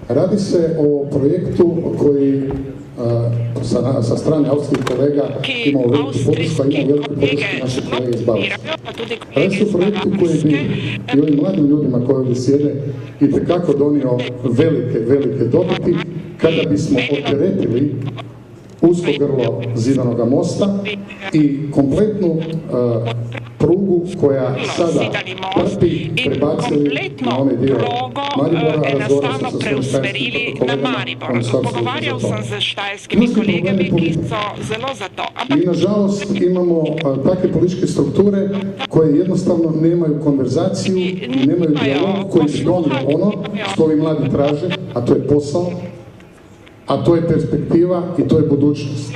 Radi se o projektu koji sa strane austrijskih kolega imao veliku podršku, a imao veliku podršku naših kolega iz Bavarske. Radi se o projektu koji bi i ovim mladim ljudima koji ovdje sjede i tekako donio velike dobiti kada bismo oteretili usko grlo Zidanoga mosta i kompletnu prugu koja sada trpi prebacili na onaj dio Maribora, a razgovara se sa svojim štajerskim kolegama. Ključni problem je politika. Mi nažalost imamo takve političke strukture koje jednostavno nemaju konverzaciju i nemaju dijalog koji bi donio ono što ovi mladi traže, a to je posao, a to je perspektiva i to je budućnost.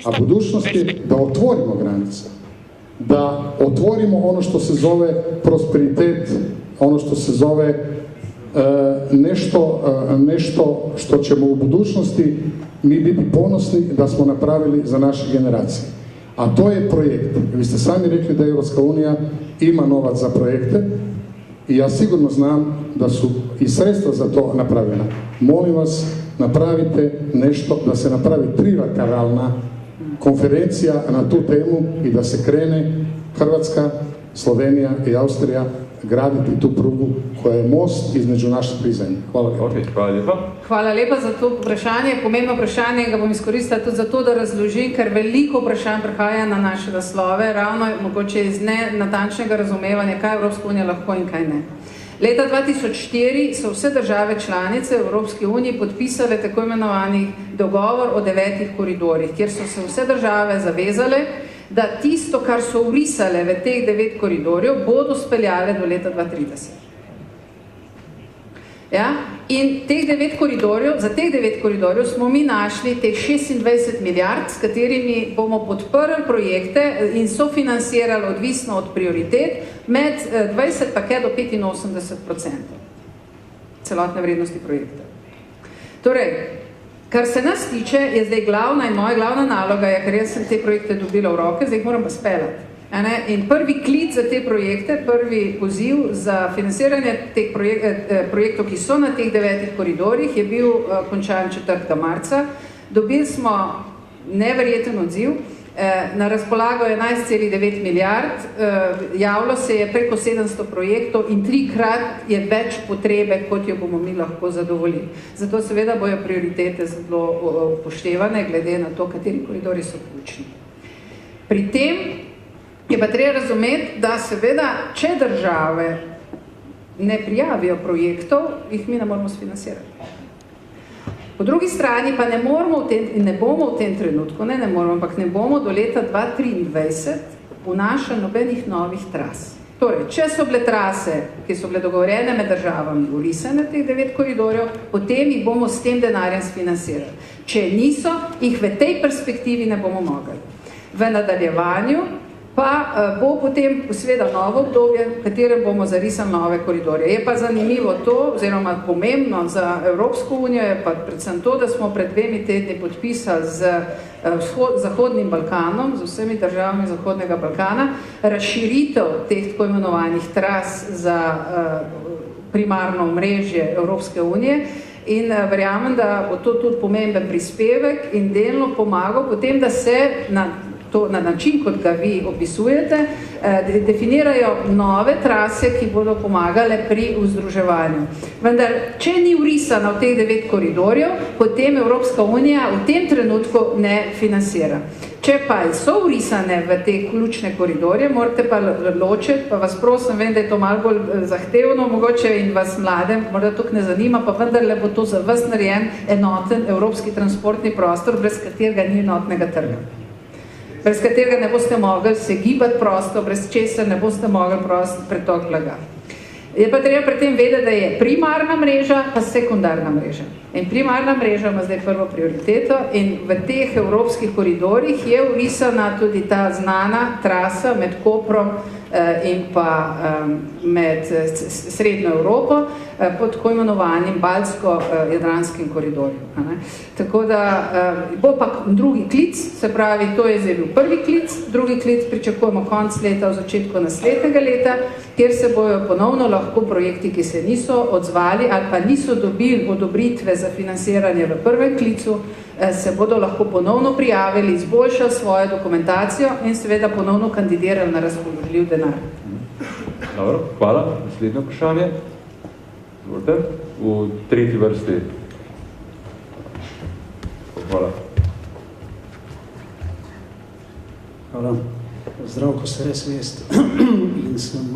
A budućnost je da otvorimo granice, da otvorimo ono što se zove prosperitet, ono što se zove nešto što ćemo u budućnosti mi biti ponosni da smo napravili za naše generacije. a to je projekt. Vi ste sami rekli da Europska unija ima novac za projekte i ja sigurno znam da su i sredstva za to napravljena. Molim vas, napravite nešto, da se napravi trilateralna konferencija na tu temu i da se krene Hrvatska, Slovenija i Austrija graditi tu prugu koja je most između naših tri zemlje. Hvala lijepa. Okay, hvala lepa. Hvala lepa za to vprašanje, pomembno vprašanje, ga bom izkoristila tudi zato, da razložim, ker veliko vprašanj prihaja na naše naslove, ravno mogoče iz nenatančnega razumevanja, kaj Evropska unija lahko in kaj ne. Leta 2004 so vse države članice Evropske unije podpisale tako imenovani dogovor o 9 koridorjih, kjer so se vse države zavezale, da tisto, kar so vrisale v teh 9 koridorjev, bodo speljale do leta 2030. Ja? In teh 9 koridorjev, za teh 9 koridorjev smo mi našli teh 26 milijard, s katerimi bomo podprli projekte in sofinansirali odvisno od prioritet med 20 pa kaj do 85% celotne vrednosti projekta. Torej, kar se nas tiče, je zdaj glavna in moja glavna naloga, je, ker jaz sem te projekte dobila v roke, zdaj jih moram pa speljati. In prvi klic za te projekte, prvi poziv za financiranje teh projektov, ki so na teh 9 koridorjih, je bil končan 4. marca. Dobili smo neverjeten odziv, na razpolago 11,9 milijard, javilo se je preko 700 projektov in 3-krat je več potrebe, kot jo bomo mi lahko zadovoljili. Zato seveda bojo prioritete zelo upoštevane, glede na to, kateri koridori so ključni. Pri tem je pa treba razumeti, da seveda, če države ne prijavijo projektov, jih mi ne moramo sfinansirati. Po drugi strani pa ne bomo v tem trenutku, ne bomo do leta 2023 vnašali nobenih novih tras. Torej, če so bile trase, ki so bile dogovorjene med državami, vrisane teh 9 koridorjev, potem jih bomo s tem denarjem sfinansirali. Če niso, jih v tej perspektivi ne bomo mogli. V nadaljevanju pa bo potem seveda novo obdobje, v katerem bomo zarisali nove koridorje. Je pa zanimivo to, oziroma pomembno za Evropsko unijo, je pa predvsem to, da smo pred 2 tedni podpisali z Zahodnim Balkanom, z vsemi državami Zahodnega Balkana, razširitev teh tako imenovanih tras za primarno omrežje Evropske unije in verjamem, da bo to tudi pomemben prispevek in delno pomagal potem, da se na način, kot ga vi opisujete, definirajo nove trase, ki bodo pomagale pri vzdruževanju. Vendar, če ni vrisana v teh 9 koridorjev, potem Evropska unija v tem trenutku ne financira. Če pa so vrisane v te ključne koridorje, morate pa ločiti, pa vas prosim, vem, da je to malo bolj zahtevno, mogoče in vas mlade, morda tukaj ne zanima, pa vendarle bo to za vas narejen enoten evropski transportni prostor, brez katerega ni enotnega trga. Brez katerega ne boste mogli se gibati prosto, brez česar ne boste mogli prost pretok blaga. Je pa treba pri tem vedeti, da je primarna mreža pa sekundarna mreža. In primarna mreža ima zdaj prvo prioriteto in v teh evropskih koridorjih je vrisana tudi ta znana trasa med Koprom in pa med Srednjo Evropo pod tako imenovanim Baltsko-Jadranskim koridorjem. Tako da bo pa drugi klic, se pravi, to je zdaj bil prvi klic, drugi klic pričakujemo konc leta, v začetku naslednjega leta, kjer se bojo ponovno lahko projekti, ki se niso odzvali ali pa niso dobili odobritve za financiranje v prvem klicu, se bodo lahko ponovno prijavili, izboljšali svojo dokumentacijo in seveda ponovno kandidirali na razpoložljiv denar. Dobro, hvala. Naslednje vprašanje. Izvolite. V tretji vrsti. Hvala. Hvala. Zdravko Seres Vest in sem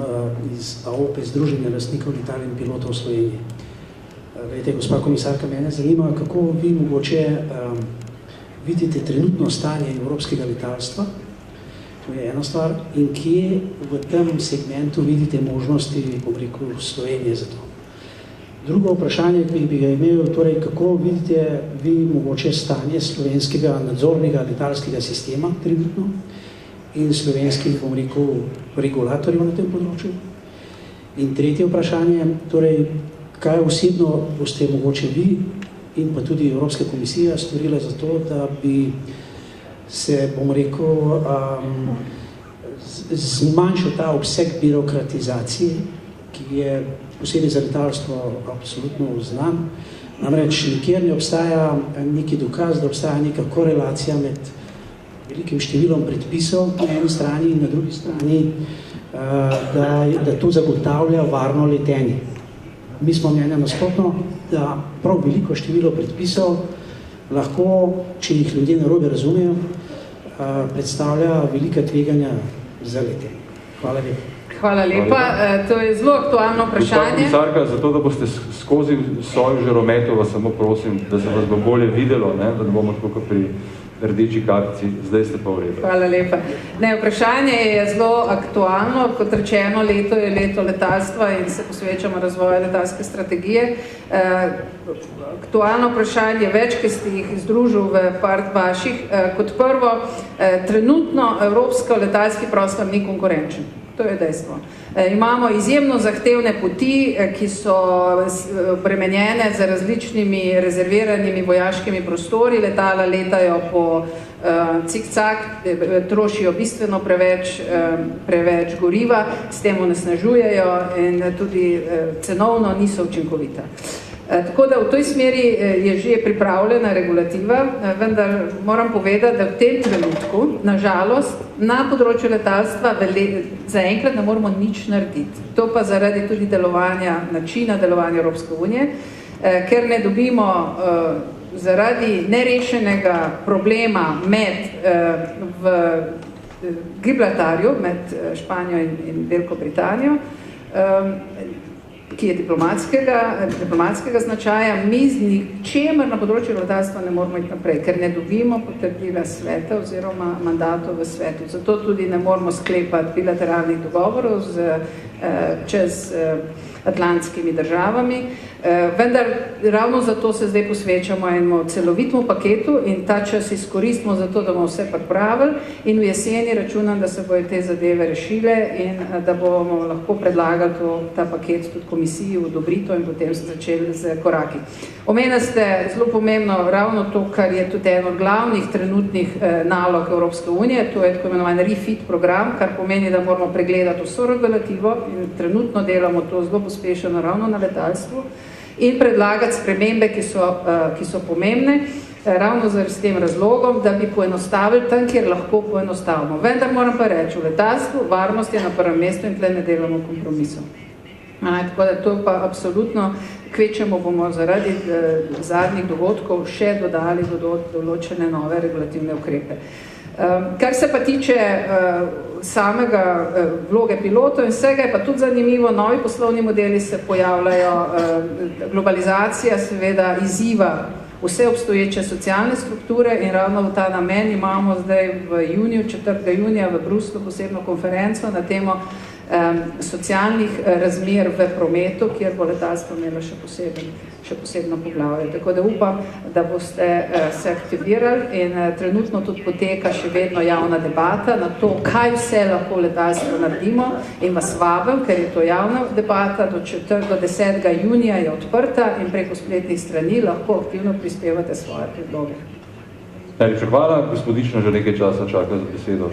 iz AOP, Združenja lastnikov letal in pilotov v Sloveniji. Glejte, gospa komisarka, mene zanima, kako vi mogoče vidite trenutno stanje evropskega letalstva, to je ena stvar, in kje v tem segmentu vidite možnosti, bom rekel, Slovenije za to. Drugo vprašanje, ki bi ga imel, torej, kako vidite vi mogoče stanje slovenskega nadzornega letalskega sistema trenutno in slovenskih, bom rekel, regulatorjev na tem področju. In tretje vprašanje, torej, kaj osebno boste mogoče vi in pa tudi Evropska komisija storila za to, da bi se, bom rekel, zmanjšal ta obseg birokratizacije, ki je posebej za letalstvo absolutno znan. Namreč nikjer ne obstaja neki dokaz, da obstaja neka korelacija med velikim številom predpisov na eni strani in na drugi strani, da to zagotavlja varno letenje. Mi smo mnenja nasprotno, da prav veliko število predpisov lahko, če jih ljudje narobe razumejo, predstavlja velika tveganja za letenje. Hvala lepa. Hvala lepa. To je zelo aktualno vprašanje. Gospa komisarka, zato, da boste skozi svojo žarometo, vas samo prosim, da se vas bo bolje videlo, da ne bomo tako kot pri rdeči kartici, zdaj ste pa v redu. Hvala lepa. Vprašanje je zelo aktualno, kot rečeno, leto je leto letalstva in se posvečamo razvoju letalske strategije. Aktualno vprašanje, več, ki ste jih združil v par vaših. Kot prvo, trenutno evropski letalski prostor ni konkurenčen. To je dejstvo. Imamo izjemno zahtevne poti, ki so bremenjene z različnimi rezerviranimi vojaškimi prostori, letala letajo po cik-cak, trošijo bistveno preveč goriva, s tem onesnažujejo in tudi cenovno niso učinkovita. Tako da v toj smeri je že pripravljena regulativa, vendar moram povedati, da v tem trenutku, na žalost, na področju letalstva zaenkrat ne moramo nič narediti. To pa zaradi tudi načina delovanja Evropske unije, ker ne dobimo zaradi nerešenega problema v Gibraltarju, med Španijo in Veliko Britanijo, ki je diplomatskega značaja, mi z ničemer na področju letalstva ne moramo iti naprej, ker ne dobimo potrdila sveta oziroma mandatov v svetu. Zato tudi ne moramo sklepati bilateralnih dogovorov čez atlantskimi državami. Vendar ravno zato se zdaj posvečamo enemu celovitemu paketu in ta čas izkoristimo za to, da bomo vse pripravili in v jeseni računam, da se bojo te zadeve rešile in da bomo lahko predlagali ta paket tudi komisiji v odobritev in potem se začeli z koraki. Omenili ste zelo pomembno ravno to, kar je tudi eno od glavnih trenutnih nalog Evropske unije, to je tako imenovan refit program, kar pomeni, da moramo pregledati vso regulativo in trenutno delamo to zelo pospešeno ravno na letalstvu in predlagati spremembe, ki so pomembne, ravno s tem razlogom, da bi poenostavili tam, kjer lahko poenostavimo. Vendar moram pa reči, v letalstvu varnost je na prvem mestu in tle ne delamo kompromisov. Tako da to pa absolutno kvečemo bomo zaradi zadnjih dogodkov še dodali določene nove regulativne ukrepe. Kar se pa tiče samega vloge pilotov in vsega, je pa tudi zanimivo, novi poslovni modeli se pojavljajo, globalizacija seveda izziva vse obstoječe socialne strukture in ravno v ta namen imamo zdaj v juniju, 4. junija v Bruslu posebno konferenco na temo socialnih razmer v prometu, kjer bo letalstvo imelo še posebno poglavje. Tako da upam, da boste se aktivirali in trenutno tudi poteka še vedno javna debata na to, kaj vse lahko letalstvo naredimo in vas vabim, ker je to javna debata, do 10. junija je odprta in preko spletnih strani lahko aktivno prispevate svoje predloge. Najlepša hvala, gospodična že nekaj časa čaka za besedo.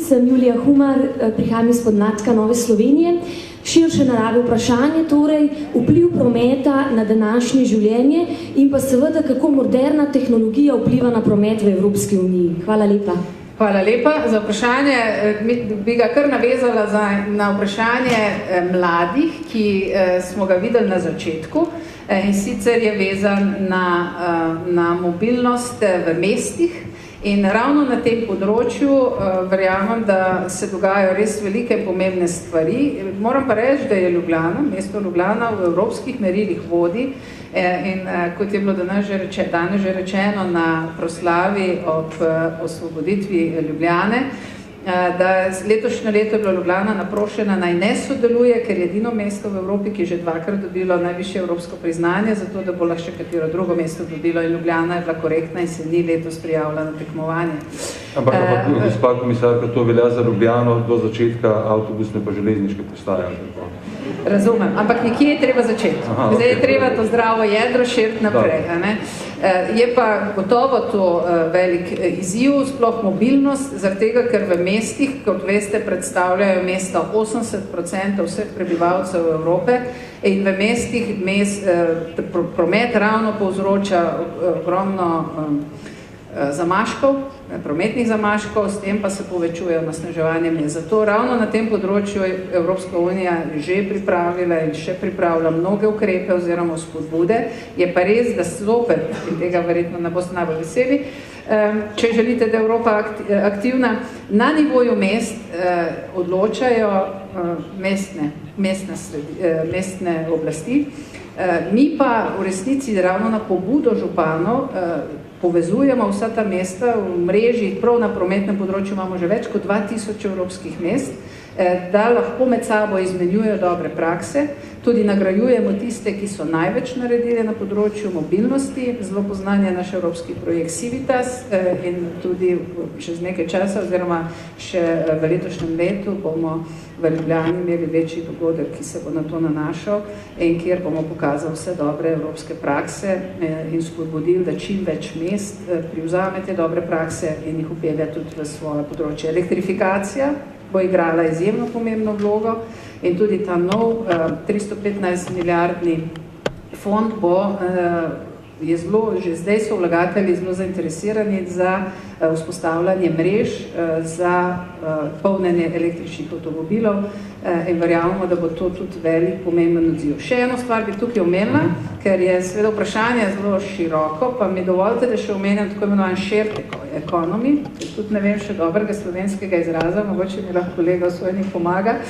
Sem Julija Humar, prihajam iz Podmladka Nove Slovenije. Širše narave vprašanje, torej vpliv prometa na današnje življenje in pa seveda, kako moderna tehnologija vpliva na promet v Evropski uniji. Hvala lepa. Hvala lepa za vprašanje. Bi ga kar navezala na vprašanje mladih, ki smo ga videli na začetku. In sicer je vezan na mobilnost v mestih in ravno na tem področju verjamem, da se dogajajo res velike in pomembne stvari. Moram pa reči, da je Ljubljana, mesto Ljubljana v evropskih merilih vodi in kot je bilo danes že rečeno na proslavi ob osvoboditvi Ljubljane, da letošnje leto je bila Ljubljana naprošena naj ne sodeluje, ker je edino mesto v Evropi, ki je že dvakrat dobilo najvišje evropsko priznanje, zato da bo lahko še katero drugo mesto dobilo in Ljubljana je bila korektna in se ni letos prijavila na tekmovanje. Ampak gospa komisarka, to velja za Ljubljano do začetka avtobusne pa železniške postaje. Razumem, ampak nekje je treba začeti. Zdaj je treba to zdravo jedro širiti naprej. Je pa gotovo to velik izziv, sploh mobilnost, zaradi tega, ker v mestih, kot veste, predstavljajo mesta 80% vseh prebivalcev Evrope in v mestih promet ravno povzroča ogromno zamaškov, prometnih zamaškov, s tem pa se povečuje onesnaževanje mest. Zato ravno na tem področju Evropska unija že pripravila in še pripravlja mnoge ukrepe oziroma spodbude. Je pa res, da zopet, in tega verjetno ne boste najbolj veseli, če želite, da je Evropa aktivna, na nivoju mest odločajo mestne oblasti. Mi pa v resnici ravno na pobudo županov povezujemo vsa ta mesta v mreži, prav na prometnem področju imamo že več kot 2000 evropskih mest, da lahko med sabo izmenjujejo dobre prakse, tudi nagrajujemo tiste, ki so največ naredili na področju mobilnosti, zelo poznan je naš evropski projekt Civitas in tudi še z nekaj časa oziroma še v letošnjem letu bomo v Ljubljani imeli večji dogodek, ki se bo na to nanašal in kjer bomo pokazali vse dobre evropske prakse in spodbudili, da čim več mest privzame te dobre prakse in jih upelje tudi v svoje področje. Elektrifikacija bo igrala izjemno pomembno vlogo in tudi ta nov 315 milijardni fond bo je zelo, že zdaj so vlagatelji zelo zainteresirani za vzpostavljanje mrež za polnjenje električnih avtomobilov in verjamemo, da bo to tudi velik pomemben odziv. Še eno stvar bi tukaj omenila, ker je seveda vprašanje zelo široko, pa mi dovolite, da še omenjam tako imenovan shared economy, ker tudi ne vem še dobrega slovenskega izraza, mogoče mi lahko kolega svojnik pomaga.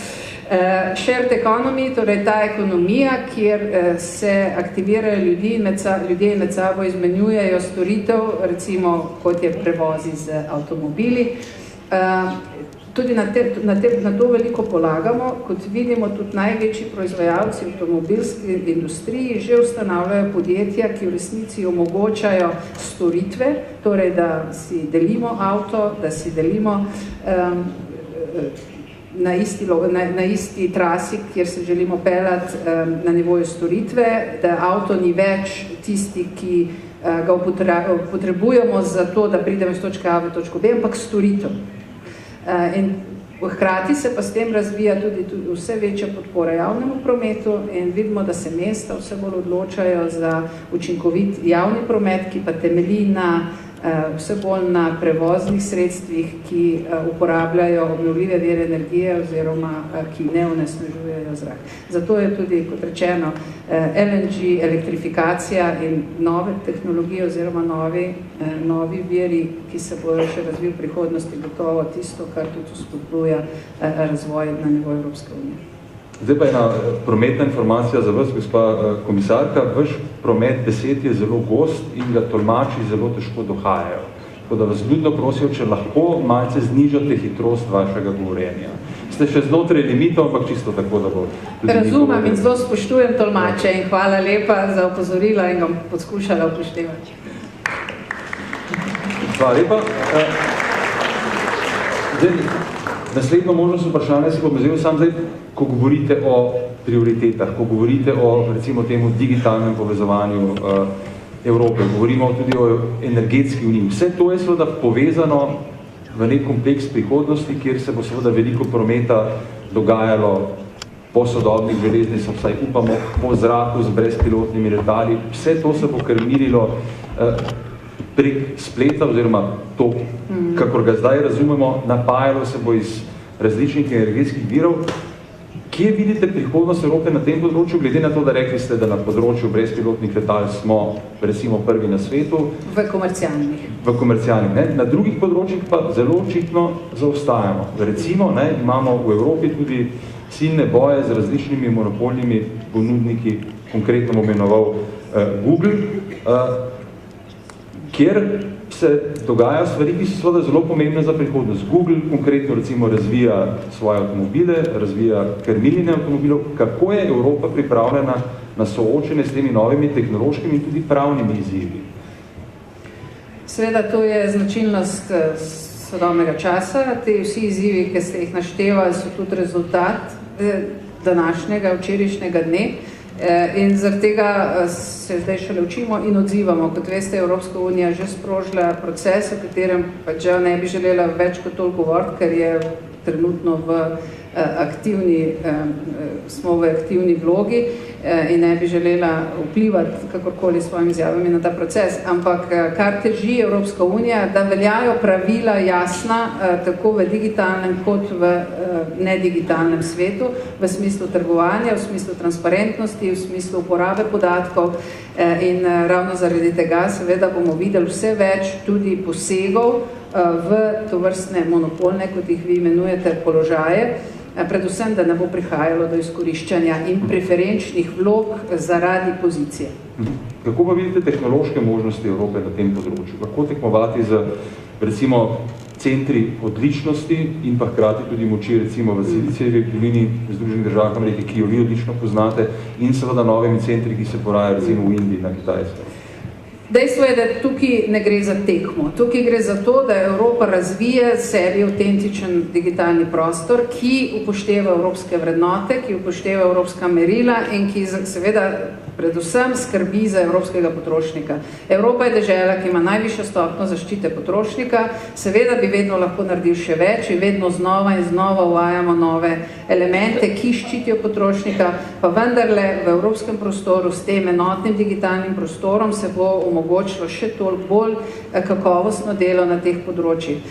Shared economy, torej ta ekonomija, kjer se aktivirajo ljudje med sabo izmenjujejo storitev, recimo kot je prevozi z avtomobili. Tudi na to veliko polagamo, kot vidimo, tudi največji proizvajalci v avtomobilski industriji že ustanavljajo podjetja, ki v resnici omogočajo storitve, torej da si delimo avto, da si delimo na isti trasi, kjer se želimo peljati na nivoju storitve, da avto ni več tisti, ki ga potrebujemo za to, da pridemo iz točke A v točko B, ampak storitev. In hkrati se pa s tem razvija tudi vse večja podpora javnemu prometu in vidimo, da se mesta vse bolj odločajo za učinkovit javni promet, ki pa temelji na vse bolj na prevoznih sredstvih, ki uporabljajo obnovljive vire energije oziroma ki ne onesnažujejo zrak. Zato je tudi, kot rečeno, LNG, elektrifikacija in nove tehnologije oziroma novi viri, ki se bojo še razvili v prihodnosti, gotovo tisto, kar tudi spodbuja razvoj na nivoju Evropske unije. Zdaj pa ena prometna informacija za vas, gospa komisarka. Vaš promet besed je zelo gost in ga tolmači zelo težko dohajajo. Tako da vas ljudno prosijo, če lahko malce znižate hitrost vašega govorjenja. Ste še znotraj limitov, ampak čisto tako, da bo... Razumem in zelo spoštujem tolmače in hvala lepa za opozorila in ga poskušala upoštevati. Hvala lepa. Naslednjo možnost vprašanja si bom vzel sam zdaj, ko govorite o prioritetah, ko govorite o, recimo temu, digitalnem povezovanju Evrope, govorimo tudi o energetski uniji. Vse to je seveda povezano v nek kompleks prihodnosti, kjer se bo seveda veliko prometa dogajalo po sodobnih železnicah, vsaj upamo, po zraku z brezpilotnimi letali. Vse to se bo krmililo prek spleta oziroma to, kakor ga zdaj razumemo, napajalo se bo iz različnih energetskih virov. Kje vidite prihodnost Evrope na tem področju, glede na to, da rekli ste, da na področju brezpilotnih letal smo, recimo, prvi na svetu? V komercialnih. V komercialnih, ne? Na drugih področjih pa zelo očitno zaostajamo. Recimo, ne, imamo v Evropi tudi silne boje z različnimi monopolnimi ponudniki, konkretno imenoval Google, kjer se dogajajo stvari, ki so seveda zelo pomembne za prihodnost. Google konkretno recimo razvija svoje avtomobile, razvija krmiljenje avtomobilov. Kako je Evropa pripravljena na soočenje s temi novimi tehnološkimi in tudi pravnimi izzivi? Seveda to je značilnost sodobnega časa. Te vsi izzivi, ki ste jih naštevali, so tudi rezultat današnjega, včerajšnjega dne. In zaradi tega se zdaj šele učimo in odzivamo. Kot veste, Evropska unija že sprožila proces, o katerem pač ne bi želela več kot toliko govoriti, ker je trenutno smo v aktivni vlogi in ne bi želela vplivati kakorkoli s svojimi izjavami na ta proces. Ampak kar teži Evropska unija, da veljajo pravila jasna tako v digitalnem kot v nedigitalnem svetu, v smislu trgovanja, v smislu transparentnosti, v smislu uporabe podatkov in ravno zaradi tega seveda bomo videli vse več tudi posegov v tovrstne monopolne, kot jih vi imenujete, položaje, predvsem, da ne bo prihajalo do izkoriščanja in preferenčnih vlog zaradi pozicije. Kako pa vidite tehnološke možnosti Evrope na tem področju? Kako tekmovati z, recimo, centri odličnosti in pa hkrati tudi moči, recimo v Silicijevi dolini Združenih držav Amerike, ki jo vi odlično poznate, in seveda novimi centri, ki se porajajo recimo v Indiji, na Kitajskem? Dejstvo je, da tukaj ne gre za tekmo. Tukaj gre za to, da Evropa razvije sebi avtentičen digitalni prostor, ki upošteva evropske vrednote, ki upošteva evropska merila in ki seveda predvsem skrbi za evropskega potrošnika. Evropa je dežela, ki ima najvišjo stopnjo zaščite potrošnika, seveda bi vedno lahko naredil še več in vedno znova in znova uvajamo nove elemente, ki ščitijo potrošnika, pa vendarle v evropskem prostoru s tem enotnim digitalnim prostorom se bo omogočilo še toliko bolj kakovostno delo na teh področjih.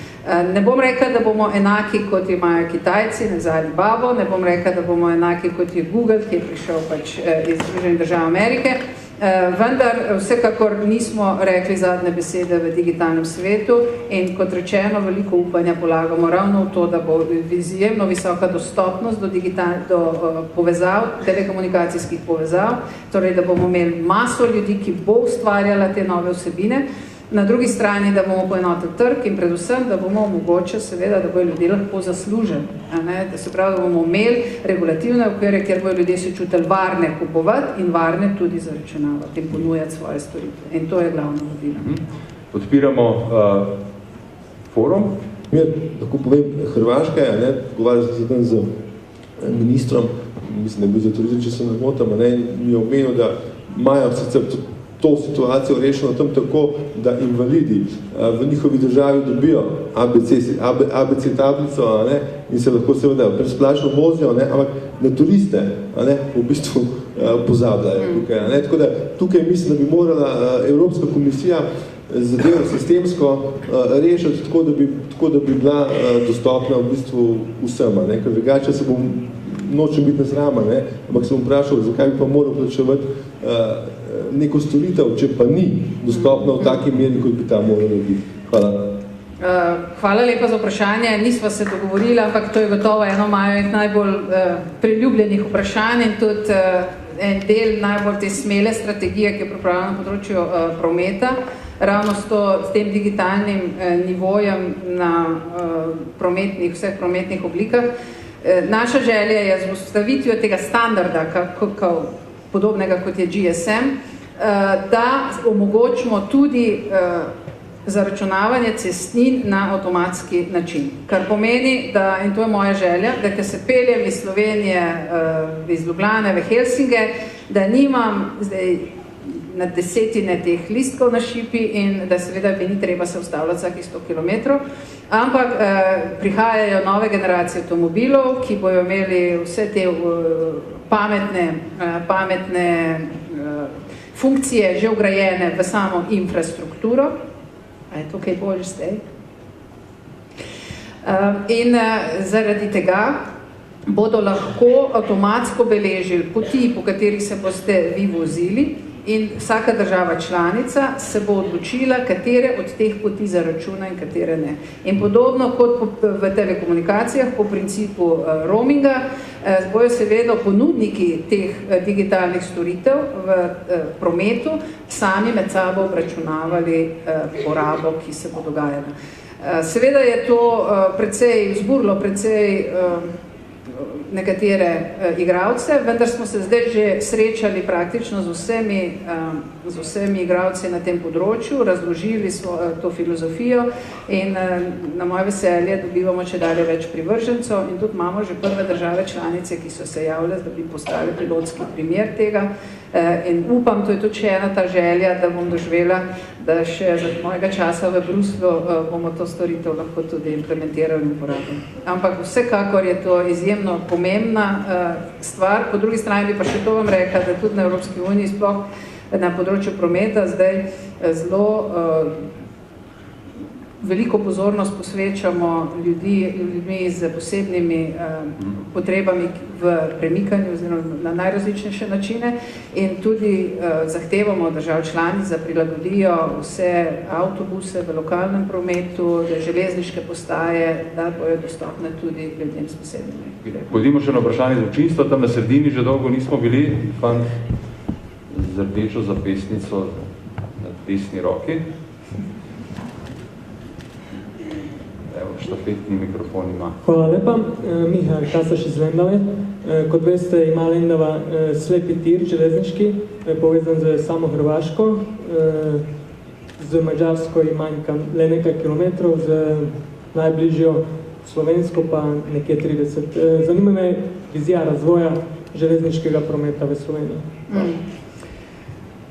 Ne bom rekla, da bomo enaki, kot imajo Kitajci, ne za Alibabo, ne bom rekla, da bomo enaki, kot je Google, ki je prišel pač iz Združenih držav Amerike, vendar vsekakor nismo rekli zadnje besede v digitalnem svetu in kot rečeno, veliko upanja polagamo ravno v to, da bo izjemno visoka dostopnost do povezav, telekomunikacijskih povezav, torej da bomo imeli maso ljudi, ki bo ustvarjala te nove vsebine, na drugi strani, da bomo poenotili trg in predvsem, da bomo omogočili seveda, da bojo ljudje lahko zasluženi. Da se pravi, da bomo imeli regulativne okvire, kjer bojo ljudje se čutili varne kupovati in varne tudi zaračunavati in ponujati svoje storitve. In to je glavno vodilo. Odpiramo forum. Lahko povem, Hrvaška je, pogovarjal sem se tam z ministrom, mislim, da je bil za turizem, če se ne motam, mi je omenil, da imajo sicer to situacijo rešeno tam tako, da invalidi v njihovi državi dobijo ABC tablico in se lahko seveda brezplačno vozijo, ampak na turiste v bistvu pozabljajo tukaj. Tako da tukaj mislim, da bi morala Evropska komisija zadevo sistemsko rešiti tako, da bi bila dostopna v bistvu vsema. Ker drugače se bom nočem biti nesrama, ampak sem vprašal, zakaj bi pa moral plačevati neko storitev, če pa ni dostopna v taki meri, kot bi ta morala biti. Hvala. Hvala lepa za vprašanje. Nisva se dogovorila, ampak to je gotovo eno mojih najbolj priljubljenih vprašanj in tudi en del najbolj te smele strategije, ki je pripravljena na področju prometa, ravno s tem digitalnim nivojem na vseh prometnih oblikah. Naša želja je z ustavitvijo tega standarda, podobnega kot je GSM, da omogočimo tudi zaračunavanje cestnin na avtomatski način. Kar pomeni, da, in to je moja želja, da ko se peljem iz Slovenije, iz Ljubljane v Helsinge, da nimam zdaj na desetine teh listkov na šipi in da seveda bi ni treba se ustavljati vsakih 100 km, ampak prihajajo nove generacije avtomobilov, ki bojo imeli vse te pametne funkcije že vgrajene v samo infrastrukturo. A je to kaj bolj zdaj? In zaradi tega bodo lahko avtomatsko beležili poti, po katerih se boste vi vozili, in vsaka država članica se bo odločila, katere od teh poti zaračuna in katere ne. In podobno kot v telekomunikacijah, po principu roaminga, bojo seveda ponudniki teh digitalnih storitev v prometu sami med sabo obračunavali porabo, ki se bo dogajala. Seveda je to precej vzburilo, precej nekatere igralce, vendar smo se zdaj že srečali praktično z vsemi igralci na tem področju, razložili to filozofijo in na moje veselje dobivamo čedalje več privržencev in tudi imamo že prve države članice, ki so se javile, da bi postali pilotski primer tega in upam, to je tudi še ena ta želja, da bom doživela, da še za mojega časa v Bruslju bomo to storitev lahko tudi implementirali in uporabili. Ampak vsekakor je to izjemno pomembna stvar. Po drugi strani bi pa še to vam rekla, da tudi na Evropski uniji sploh na področju prometa zdaj zelo veliko pozornost posvečamo ljudmi z posebnimi potrebami v premikanju oziroma na najrazličnejše načine in tudi zahtevamo držav članic, da prilagodijo vse avtobuse v lokalnem prometu, železniške postaje, da bojo dostopne tudi ljudem s posebnimi. Pojdimo še na vprašanje z občinstva, tam na sredini že dolgo nismo bili, fant z rdečo zapestnico na desni roki. Štafetni mikrofon ima. Hvala lepa. Miha Kasaš iz Lendave. Kot veste, ima Lendava slepi tir železniški, povezan z samo Hrvaško. Z Mađarsko manjka le nekaj kilometrov, z najbližjo Slovensko pa nekje 30. Zanima me vizija razvoja železniškega prometa v Sloveniji.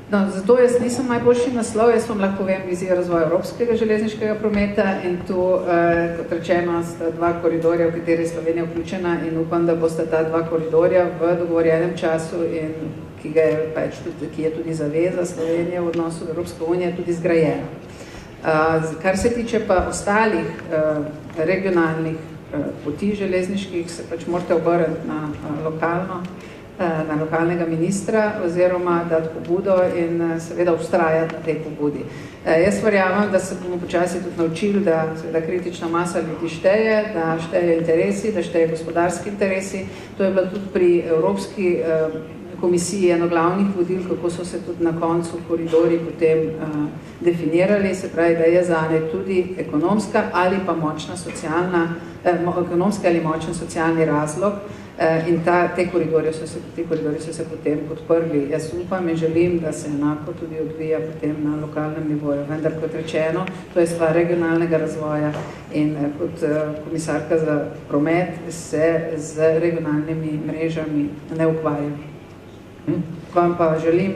No, zato jaz nisem najboljši naslov, jaz vam lahko povem vizijo razvoja evropskega železniškega prometa in tu, kot rečeno, sta dva koridorja, v kateri je Slovenija vključena in upam, da bosta ta dva koridorja v dogovorjenem času in ki je tudi zaveza Slovenije v odnosu do Evropske unije tudi zgrajena. Kar se tiče pa ostalih regionalnih poti železniških, se pač morate obrniti na lokalnega ministra oziroma dati pobudo in seveda ustrajati na tej pobudi. Jaz verjamem, da se bomo počasi tudi naučili, da seveda kritična masa ljudi šteje, da štejejo interesi, da štejejo gospodarski interesi. To je bilo tudi pri Evropski komisiji eno glavnih vodil, kako so se tudi na koncu koridori potem definirali, se pravi, da je zanje tudi ekonomska ali pa močna socialna, ekonomski ali močen socialni razlog, in te koridorje so se potem podprli. Jaz upam in želim, da se enako tudi odvija potem na lokalnem nivoju. Vendar, kot rečeno, to je stvar regionalnega razvoja in kot komisarka za promet se z regionalnimi mrežami ne ukvarjam. Vam pa želim,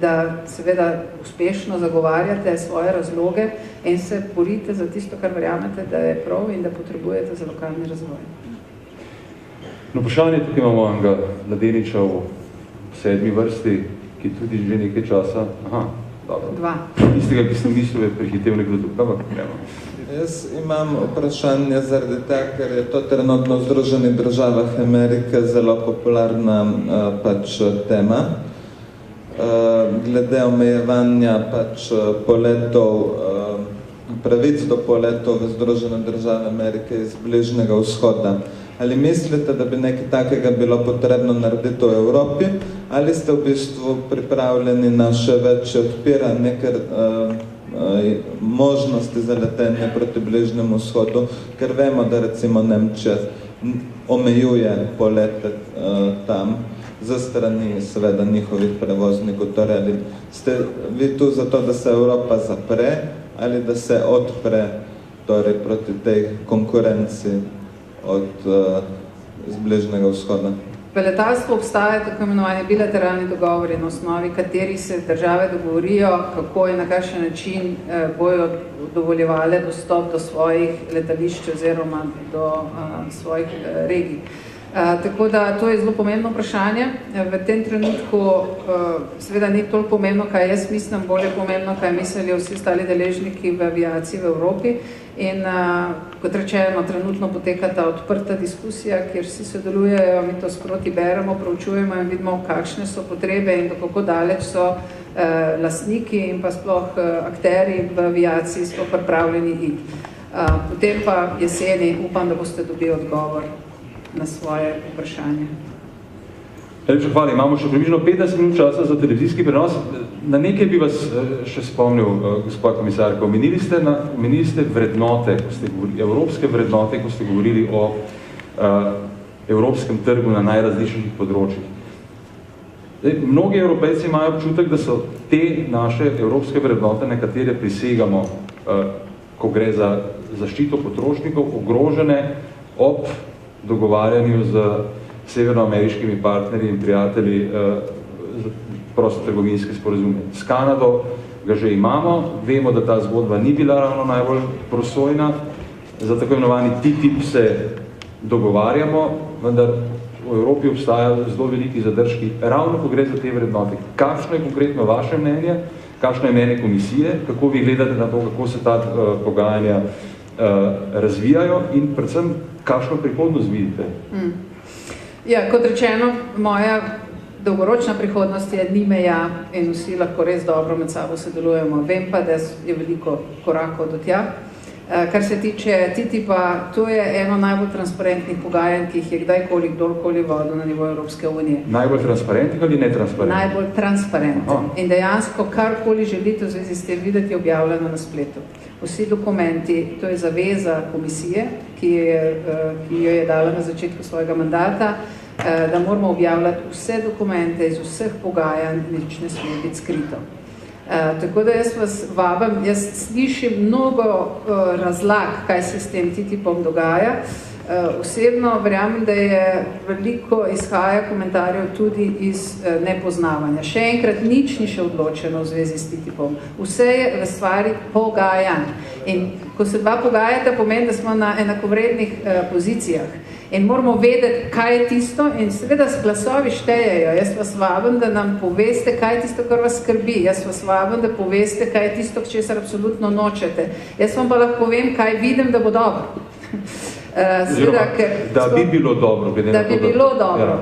da seveda uspešno zagovarjate svoje razloge in se borite za tisto, kar verjamete, da je prav in da potrebujete za lokalni razvoj. Na vprašanje tukaj imamo enega Mladeniča v 7. vrsti, ki tudi že nekaj časa... Aha, dobro. Dva. Istega, ki sem mislil, je prehitev nekdo tukaj, ampak gremo. Jaz imam vprašanje zaradi tega, ker je to trenutno v Združenih državah Amerike zelo popularna tema. Glede omejevanja poletov, pravic do poletov v Združene države Amerike iz Bližnjega vzhoda. Ali mislite, da bi nekaj takega bilo potrebno narediti v Evropi, ali ste v bistvu pripravljeni na še večje odpiranje možnosti za letenje proti Bližnjemu vzhodu, ker vemo, da recimo Nemčija omejuje polete tam za strani seveda njihovih prevoznikov. Torej, ali ste vi tu zato, da se Evropa zapre ali da se odpre torej, proti tej konkurenci z Bližnjega vzhoda? V letalstvu obstajajo tako imenovani bilateralni dogovori, na osnovi katerih se države dogovorijo, kako in na kakšen način bojo dovoljevale dostop do svojih letališč oziroma do svojih regij. Tako da to je zelo pomembno vprašanje. V tem trenutku seveda ni toliko pomembno, kaj jaz mislim, bolje pomembno, kaj mislijo vsi ostali deležniki v aviaciji v Evropi. In kot rečeno, trenutno poteka ta odprta diskusija, kjer vsi sodelujejo, mi to sproti beremo, proučujemo in vidimo, kakšne so potrebe in kako daleč so lastniki in pa sploh akteri v aviaciji sploh pripravljeni iti. Potem pa jeseni upam, da boste dobili odgovor na svoje vprašanje. Najlepša hvala. Imamo še približno 15 minut časa za televizijski prenos. Na nekaj bi vas še spomnil, gospod komisarka. Omenili ste vrednote, ko ste govorili, evropske vrednote, ko ste govorili o evropskem trgu na najrazličnejših področjih. Mnogi Evropejci imajo občutek, da so te naše evropske vrednote, na katere prisegamo, ko gre za zaščito potrošnikov, ogrožene ob dogovarjanju z severnoameriškimi partnerji in prijatelji prostotrgovinske sporazume. S Kanado ga že imamo, vemo, da ta zgodba ni bila ravno najbolj prosojna, za tako imenovani TTIP se dogovarjamo, vendar v Evropi obstajajo zelo veliki zadržki, ravno ko gre za te vrednote. Kakšno je konkretno vaše mnenje, kakšno je mnenje komisije, kako vi gledate na to, kako se ta pogajanja razvijajo in predvsem, kakšno prihodnost vidite? Ja, kot rečeno, moja dolgoročna prihodnost je ni meja in vsi lahko res dobro med sabo sodelujemo. Vem pa, da je veliko korakov do tja. Kar se tiče TTIP-a, to je eno najbolj transparentnih pogajanj, ki jih je kdajkoli kdorkoli vodil na nivoju Evropske unije. Najbolj transparentnih ali netransparentnih? Najbolj transparentnih. In dejansko karkoli želite v zvezi s tem videti, je objavljeno na spletu. Vsi dokumenti, to je zaveza komisije, ki jo je dala na začetku svojega mandata, da moramo objavljati vse dokumente iz vseh pogajanj, nič ne sme biti skrito. Tako da jaz vas vabim, jaz slišim mnogo razlag, kaj se s tem TTIP-om dogaja. Osebno verjamem, da je veliko izhaja komentarjev tudi iz nepoznavanja. Še enkrat, nič ni še odločeno v zvezi s TTIP-om. Vse je v stvari pogajanj. In ko se dva pogajata, pomeni, da smo na enakovrednih pozicijah. In moramo vedeti, kaj je tisto in seveda glasovi štejejo. Jaz vas vabim, da nam poveste, kaj je tisto, kar vas skrbi. Jaz vas vabim, da poveste, kaj je tisto, česar absolutno nočete. Jaz vam pa lahko povem, kaj vidim, da bo dobro. Da bi bilo dobro. Da bi bilo dobro.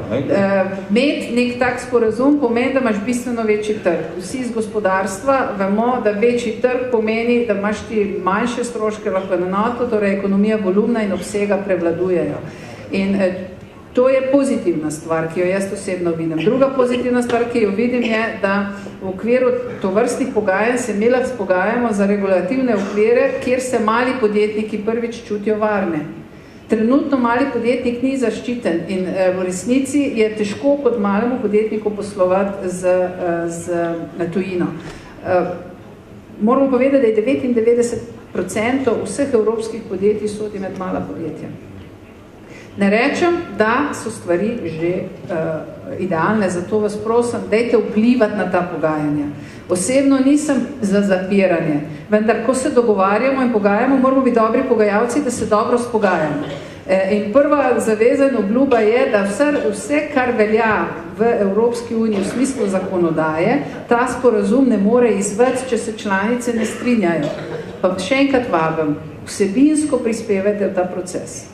Imeti nek tak sporazum pomeni, da imaš bistveno večji trg. Vsi iz gospodarstva vemo, da večji trg pomeni, da imaš ti manjše stroške lahko na enoto, torej ekonomija volumna in obsega prevladujejo. In to je pozitivna stvar, ki jo jaz osebno vidim. Druga pozitivna stvar, ki jo vidim, je, da v okviru tovrstnih pogajanj se mi lahko spogajamo za regulativne okvire, kjer se mali podjetniki prvič čutijo varne. Trenutno mali podjetnik ni zaščiten in v resnici je težko kot malemu podjetniku poslovati na tujino. Moramo povedati, da je 99% vseh evropskih podjetij sodi med mala podjetja. Ne rečem, da so stvari že idealne, zato vas prosim, dajte vplivati na ta pogajanja. Osebno nisem za zapiranje, vendar ko se dogovarjamo in pogajamo, moramo biti dobri pogajalci, da se dobro spogajamo. In prva zaveza in obljuba je, da vse, kar velja v Evropski uniji v smislu zakonodaje, ta sporazum ne more izvesti, če se članice ne strinjajo. Pa še enkrat vabim, vsebinsko prispevajte v ta proces.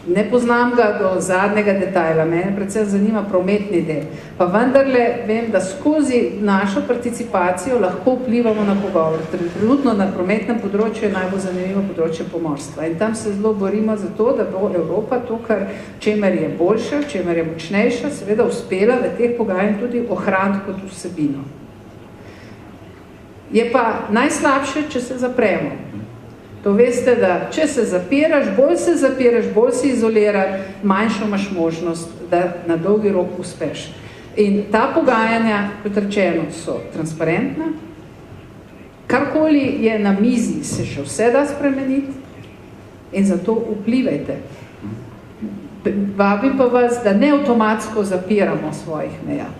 Ne poznam ga do zadnjega detajla, mene predvsem zanima prometni del. Pa vendarle vem, da skozi našo participacijo lahko vplivamo na pogovor. Trenutno na prometnem področju je najbolj zanimivo področje pomorstva. In tam se zelo borimo za to, da bo Evropa to, čemer je boljša, čemer je močnejša, seveda uspela v teh pogajanjih tudi ohraniti kot vsebino. Je pa najslabše, če se zapremo. To veste, da če se zapiraš, bolj si izoliran, manjšo imaš možnost, da na dolgi rok uspeš. In ta pogajanja, kot rečeno, so transparentna. Karkoli je na mizi, se še vse da spremeniti in zato vplivajte. Vabim pa vas, da ne avtomatsko zapiramo svojih meja.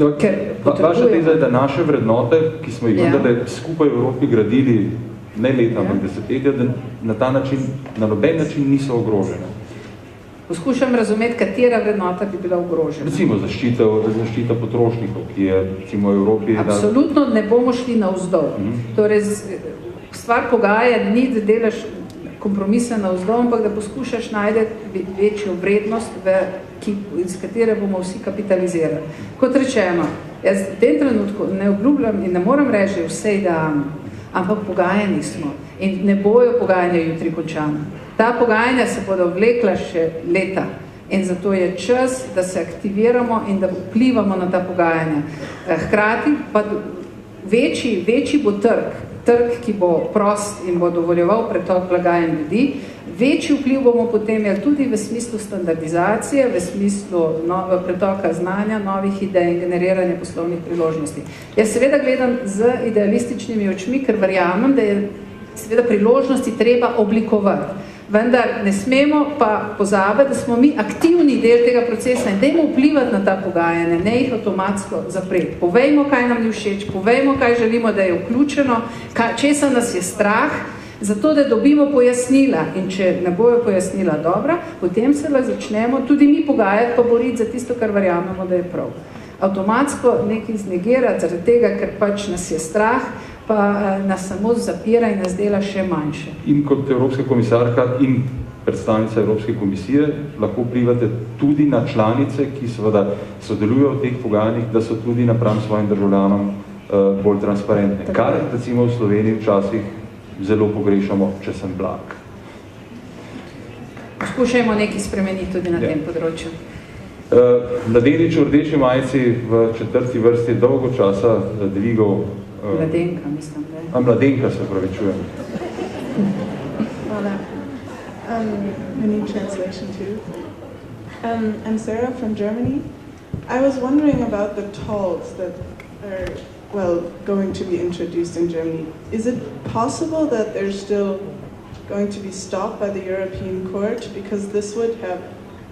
Vaša teza je, da naše vrednote, ki smo jih vendarle skupaj v Evropi gradili ne leta, ampak desetletja, da na ta način, na noben način niso ogrožene. Poskušam razumeti, katera vrednota bi bila ogrožena. Recimo zaščita potrošnikov, ki je recimo v Evropi... Absolutno ne bomo šli navzdol. Torej, stvar pogaja ni, da delaš kompromise navzdol, ampak da poskušaš najti večjo vrednost, iz katere bomo vsi kapitalizirali. Kot rečeno, jaz v tem trenutku ne obljubljam in ne moram reči vse idealno, ampak pogajani smo in ne bojo pogajanja jutri končana. Ta pogajanja se bodo vlekla še leta in zato je čas, da se aktiviramo in da vplivamo na ta pogajanja. Hkrati pa večji bo trg, ki bo prost in bo dovoljeval pretok blaga in ljudi, Večji vpliv bomo potem imeli tudi v smislu standardizacije, v smislu pretoka znanja, novih idej in generiranja poslovnih priložnosti. Jaz seveda gledam z idealističnimi očmi, ker verjamem, da je seveda priložnosti treba oblikovati. Vendar ne smemo pa pozabiti, da smo mi aktivni del tega procesa in dajmo vplivati na ta pogajanja, ne jih avtomatsko zapreti. Povejmo, kaj nam ni všeč, povejmo, kaj želimo, da je vključeno, česa nas je strah, zato da dobimo pojasnila. In če ne bojo pojasnila dobra, potem se lahko začnemo tudi mi pogajati, pa boriti za tisto, kar verjamemo, da je prav. Avtomatsko nekaj znegirati zaradi tega, ker pač nas je strah, pa nas samo zapira in nas dela še manjše. In kot Evropska komisarka in predstavnica Evropske komisije lahko vplivate tudi na članice, ki seveda sodelujejo v teh pogajanjih, da so tudi napram svojim državljanom bolj transparentne. Kar recimo v Sloveniji včasih zelo pogrešamo, če sem blag. Poskušajmo nekaj spremeniti tudi na tem področju. Mladenič v rdeči majici v četrti vrsti dolgo časa dvigal Mladenka, mislim, da je. Mladenka, se pravičujem. Hvala. I need translation too. I'm Sarah from Germany. I was wondering about the tolls that are, well, going to be introduced in Germany. Is it possible that they're still going to be stopped by the European Court? Because this would have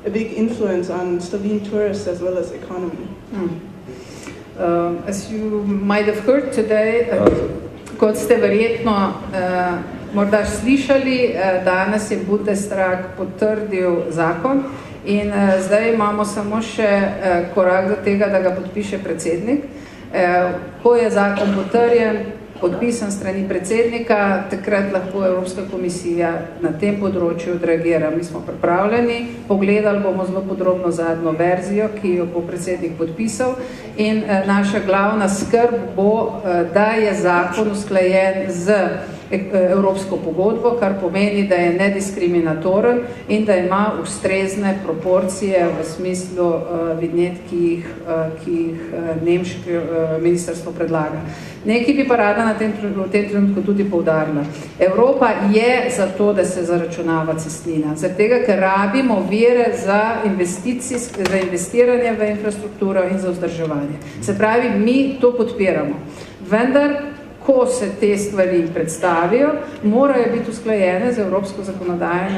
a big influence on Slovene tourists as well as economy. As you might have heard today, kot ste verjetno morda slišali, danes je Bundestag potrdil zakon in zdaj imamo samo še korak do tega, da ga podpiše predsednik. Ko je zakon potrjen, podpisan strani predsednika, takrat lahko Evropska komisija na tem področju odreagira. Mi smo pripravljeni, pogledali bomo zelo podrobno zadnjo verzijo, ki jo bo predsednik podpisal in naša glavna skrb bo, da je zakon usklajen z Evropsko pogodbo, kar pomeni, da je nediskriminatoren in da ima ustrezne proporcije v smislu vinjet, ki jih nemško ministrstvo predlaga. Nekaj bi pa rada v tem trenutku tudi poudarila. Evropa je za to, da se zaračunava cestnina, zaradi tega, ker rabimo vire za investiranje v infrastrukturo in za vzdrževanje. Se pravi, mi to podpiramo. Vendar, ko se te stvari predstavijo, morajo biti usklajene z evropsko zakonodajo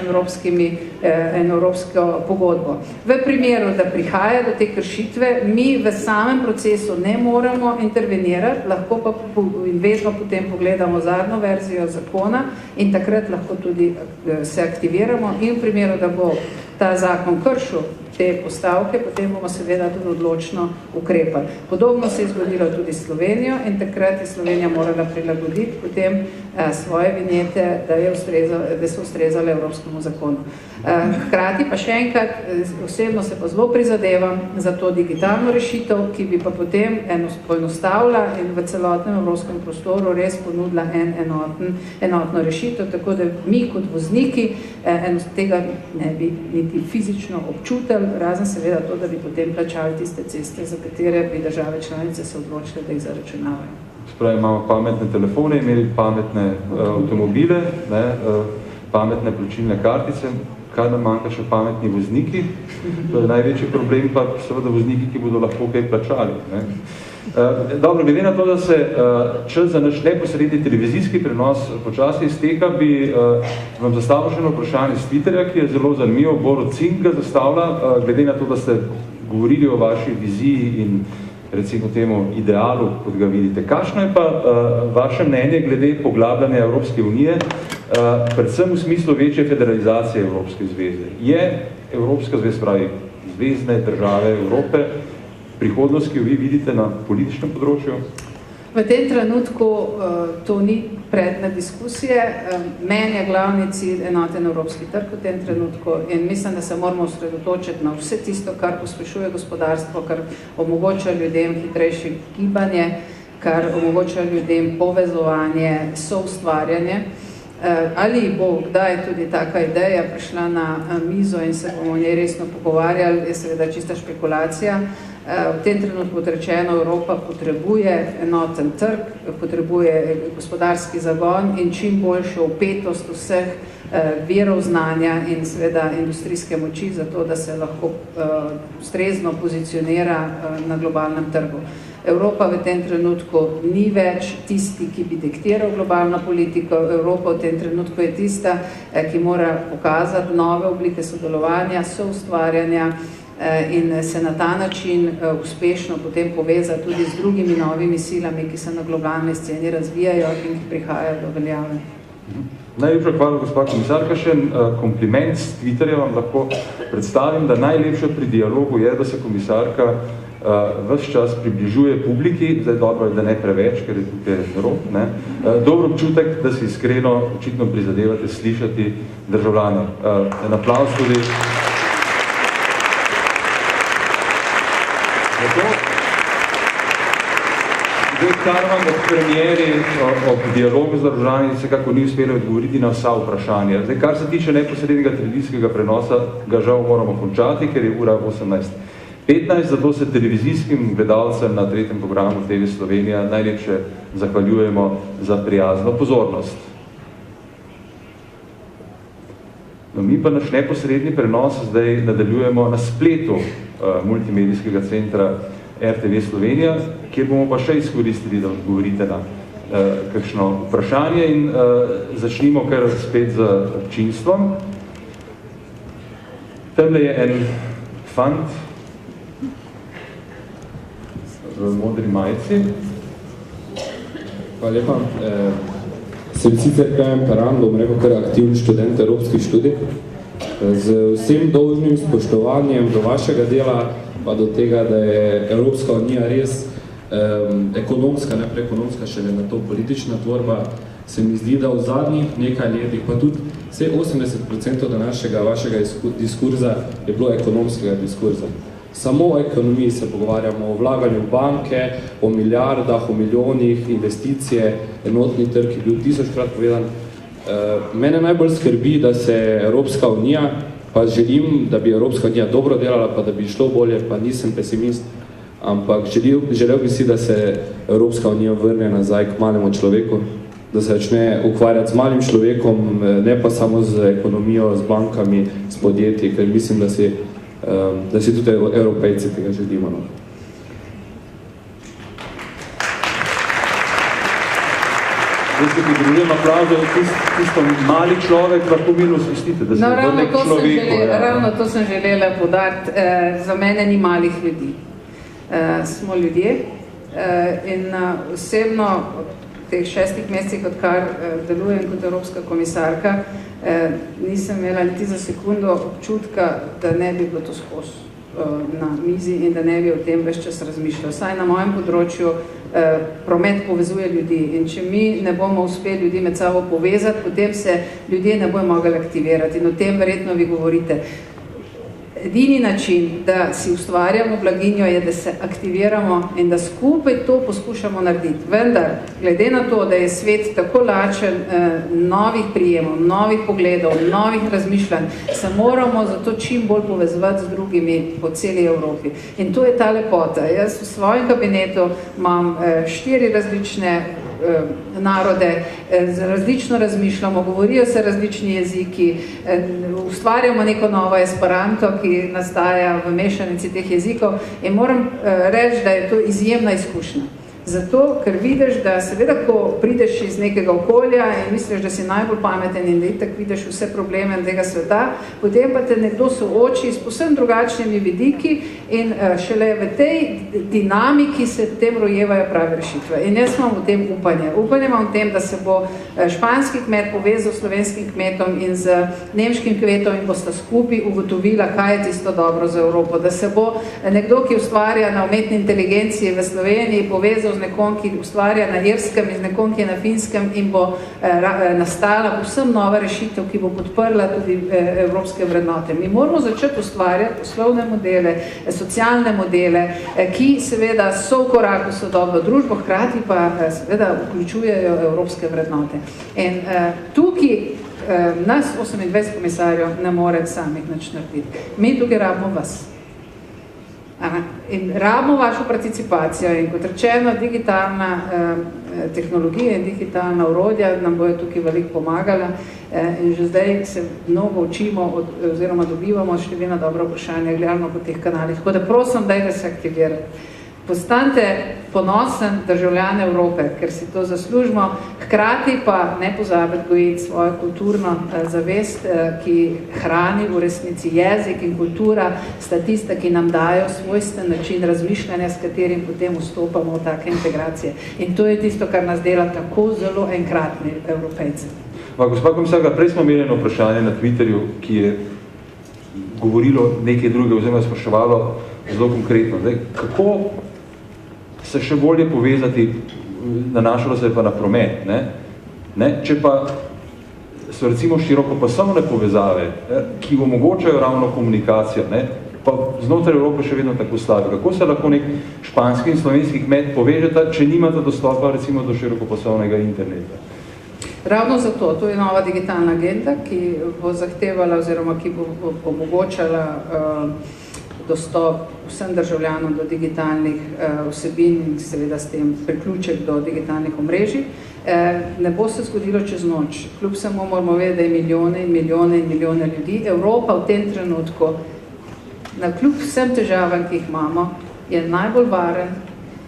in evropsko pogodbo. V primeru, da prihaja do te kršitve, mi v samem procesu ne moremo intervenirati, lahko pa vedno potem pogledamo zadnjo verzijo zakona in takrat lahko tudi se aktiviramo in v primeru, da bo ta zakon kršil te postavke, potem bomo seveda tudi odločno ukrepali. Podobno se je zgodilo tudi s Slovenijo in takrat je Slovenija morala prilagoditi potem svoje vinjete, da so ustrezale evropskemu zakonu. Hkrati pa še enkrat, osebno se pa zelo prizadevam za to digitalno rešitev, ki bi pa potem poenostavila in v celotnem evropskem prostoru res ponudila enotno rešitev, tako da mi kot vozniki tega ne bi niti fizično občutili, razen seveda to, da bi potem plačali tiste ceste, za katere bi države članice se odločile, da jih zaračunavajo. Spravi, imamo pametne telefone, imeli pametne avtomobile, pametne plačilne kartice, kaj nam manjka še pametni vozniki. To je največji problem, pa seveda vozniki, ki bodo lahko kaj plačali. Dobro, glede na to, da se čas za naš neposredni televizijski prenos počasi izteka, bi vam zastavil še eno vprašanje z Twitterja, ki je zelo zanimivo. Borod Cink ga zastavlja, glede na to, da ste govorili o vaši viziji in recimo temu idealu, kot ga vidite. Kakšno je pa vaše mnenje glede poglabljanja Evropske unije, predvsem v smislu večje federalizacije Evropske zveze? Je Evropska zveza, pravi zvezne države Evrope, prihodnost, ki jo vi vidite na političnem področju? V tem trenutku to ni predmet diskusije. Meni je glavni cilj enoten evropski trg v tem trenutku in mislim, da se moramo osredotočiti na vse tisto, kar pospešuje gospodarstvo, kar omogoča ljudem hitrejše gibanje, kar omogoča ljudem povezovanje, soustvarjanje. Ali bo kdaj tudi taka ideja prišla na mizo in se bomo o njej resno pogovarjali, je seveda čista špekulacija. V tem trenutku odrečeno, Evropa potrebuje enoten trg, potrebuje gospodarski zagon in čim boljšo vpetost vseh virov znanja in seveda industrijske moči za to, da se lahko ustrezno pozicionira na globalnem trgu. Evropa v tem trenutku ni več tisti, ki bi diktiral globalno politiko. Evropa v tem trenutku je tista, ki mora pokazati nove oblike sodelovanja, soustvarjanja in se na ta način uspešno potem povezati tudi z drugimi novimi silami, ki se na globalni sceni razvijajo in ki prihajajo do veljave. Najlepša hvala, gospa komisarka. Še en kompliment s Twitterja vam lahko predstavim, da najlepše pri dialogu je, da se komisarka ves čas približuje publiki, zdaj dobro je, da ne preveč, ker je tukaj rob, ne. Dober občutek, da si iskreno očitno prizadevate slišati državljane. En aplavz tudi. Zdaj, kar vam od premijeri ob dialogu z državljani vsekako ni uspelo odgovoriti na vsa vprašanja. Zdaj, kar se tiče neposrednega televizijskega prenosa, ga žal moramo končati, ker je ura 18:15, zato se televizijskim gledalcem na 3. programu TV Slovenija najlepše zahvaljujemo za prijazno pozornost. No, mi pa naš neposredni prenos zdaj nadaljujemo na spletu multimedijskega centra RTV Slovenija, kjer bomo pa še izkoristili, da odgovorite na kakšno vprašanje in začnimo kar spet z občinstvom. Tamle je en fant v modri majici. Hvala lepa. Sem sicer Kajan Peran, bom rekel kar aktivni študent evropskih študij. Z vsem dolžnim spoštovanjem do vašega dela, pa do tega, da je Evropska unija res ekonomska, ne preekonomska, šele na to politična tvorba, se mi zdi, da v zadnjih nekaj letih, pa tudi vse 80% današnjega vašega diskurza je bilo ekonomskega diskurza. Samo o ekonomiji se pogovarjamo, o vlaganju v banke, o milijardah, o milijonih, investicije, enotni trg je bil 1000-krat povedan. Mene najbolj skrbi, da se Evropska unija, pa želim, da bi Evropska unija dobro delala, pa da bi šlo bolje, pa nisem pesimist, ampak želel bi si, da se Evropska unija vrne nazaj k malemu človeku, da se začne ukvarjati z malim človekom, ne pa samo z ekonomijo, z bankami, s podjetji, ker mislim, da si tudi Evropejci tega želimo. No. Zdaj se pridružujem aplauzu, tisto mali človek lahko mirno spustite, da se vrne k človeku. Ravno to sem želela podariti. Za mene ni malih ljudi. Smo ljudje in osebno v teh 6 mesecih, odkar delujem kot evropska komisarka, nisem imela niti za sekundo občutka, da ne bi bilo to skozi na mizi in da ne bi o tem ves čas razmišljal. Saj na mojem področju promet povezuje ljudi in če mi ne bomo uspeli ljudi med sabo povezati, potem se ljudje ne bojo mogli aktivirati in o tem verjetno vi govorite. Edini način, da si ustvarjamo blaginjo, je, da se aktiviramo in da skupaj to poskušamo narediti. Vendar, glede na to, da je svet tako lačen novih prijemov, novih pogledov, novih razmišljanj, se moramo zato čim bolj povezovati z drugimi po celi Evropi. In to je ta lepota. Jaz v svojem kabinetu imam 4 različne narode, različno razmišljamo, govorijo se različni jeziki, ustvarjamo neko novo esperanto, ki nastaja v mešanici teh jezikov in moram reči, da je to izjemna izkušnja. Zato, ker vidiš, da seveda, ko prideš iz nekega okolja in misliš, da si najbolj pameten in da itak vidiš vse probleme tega sveta, potem pa te nekdo sooči s povsem drugačnimi vidiki in šele v tej dinamiki se potem rojevajo prave rešitve. In jaz imam v tem upanje. Upanje imam v tem, da se bo španski kmet povezal s slovenskim kmetom in z nemškim kmetom in bosta skupaj ugotovila, kaj je tisto dobro za Evropo. Da se bo nekdo, ki ustvarja na umetni inteligenciji v Sloveniji, povezal z nekom, ki ustvarja na Irskem in z nekom, ki je na Finskem in bo nastala povsem nova rešitev, ki bo podprla tudi evropske vrednote. Mi moramo začeti ustvarjati poslovne modele, socialne modele, ki seveda so v koraku sodobno družbo, hkrati pa seveda vključujejo evropske vrednote. In tukaj nas 28 komisarjev ne more samih nič narediti. Mi tukaj rabimo vas. In rabimo vašo participacijo in kot rečeno, digitalna tehnologija in digitalna orodja nam bojo tukaj veliko pomagala in že zdaj se mnogo učimo oziroma dobivamo številna dobra vprašanja, gledamo po teh kanalih. Tako da prosim, dajte se aktivirati. Postanite ponosen državljan Evrope, ker si to zaslužimo, hkrati pa ne pozabiti gojiti svojo kulturno zavest, ki hrani v resnici jezik in kultura, sta tista, ki nam dajo svojsten način razmišljanja, s katerim potem vstopamo v take integracije. In to je tisto, kar nas dela tako zelo enkratni Evropejci. Gospa komisarka, prej smo imeli eno vprašanje na Twitterju, ki je govorilo nekaj druge, oziroma spraševalo zelo konkretno. Zdaj, kako se še bolje povezati, nanašalo se pa na promet, ne? Če pa so recimo širokopasovne povezave, ki omogočajo ravno komunikacijo, ne? Pa znotraj Evrope še vedno tako slabe. Kako se lahko nek španski in slovenski kmet povežeta, če nimate dostopa recimo do širokopasovnega interneta? Ravno zato, to je nova digitalna agenda, ki bo zahtevala oziroma ki bo omogočala dostop vsem državljanom do digitalnih vsebin in seveda s tem priključek do digitalnih omrežij. Ne bo se zgodilo čez noč. Kljub samo moramo vedeti, da je milijone in milijone in milijone ljudi. Evropa v tem trenutku, kljub vsem težavam, ki jih imamo, je najbolj varen,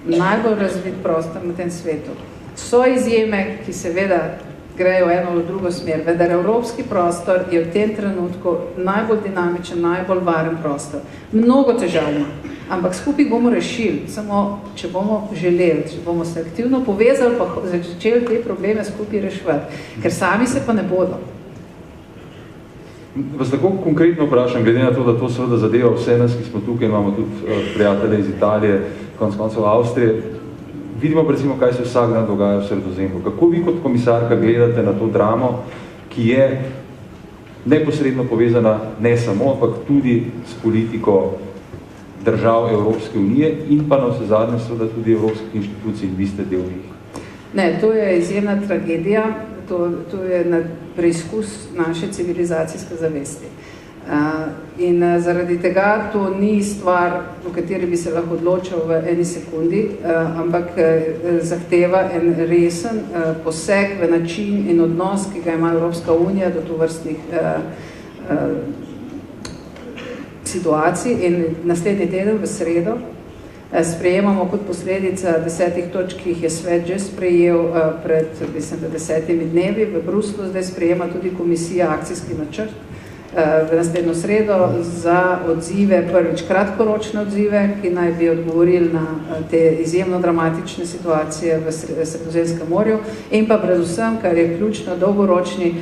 najbolj razvit prostor na tem svetu. So izjeme, ki seveda grejo eno v drugo smer, vendar evropski prostor je v tem trenutku najbolj dinamičen, najbolj varen prostor. Mnogo težav ima, ampak skupaj bomo rešili, samo če bomo želeli, če bomo se aktivno povezali, pa začeli te probleme skupaj reševati, ker sami se pa ne bodo. Vas tako konkretno vprašam, glede na to, da to seveda zadeva vse nas, ki smo tukaj, imamo tudi prijatelje iz Italije, konec koncev Avstrije, vidimo recimo, kaj se vsak dan dogaja v Sredozemlju. Kako vi kot komisarka gledate na to dramo, ki je neposredno povezana ne samo, ampak tudi s politiko držav Evropske unije in pa na vse zadnje seveda tudi evropskih inštitucij in vi ste del njih? Ne, to je izjemna tragedija, to je preizkus naše civilizacijske zavesti. In zaradi tega to ni stvar, v kateri bi se lahko odločil v eni sekundi, ampak zahteva en resen poseg v način in odnos, ki ga ima Evropska unija do tovrstnih situacij. In naslednji teden v sredo sprejemamo kot posledica 10 točk, ki jih je svet že sprejel pred 10 dnevi v Bruslu, zdaj sprejema tudi komisija akcijski načrt v naslednjo sredo za odzive, prvič kratkoročne odzive, ki naj bi odgovorili na te izjemno dramatične situacije v Sredozemskem morju in pa predvsem, kar je ključno, dolgoročni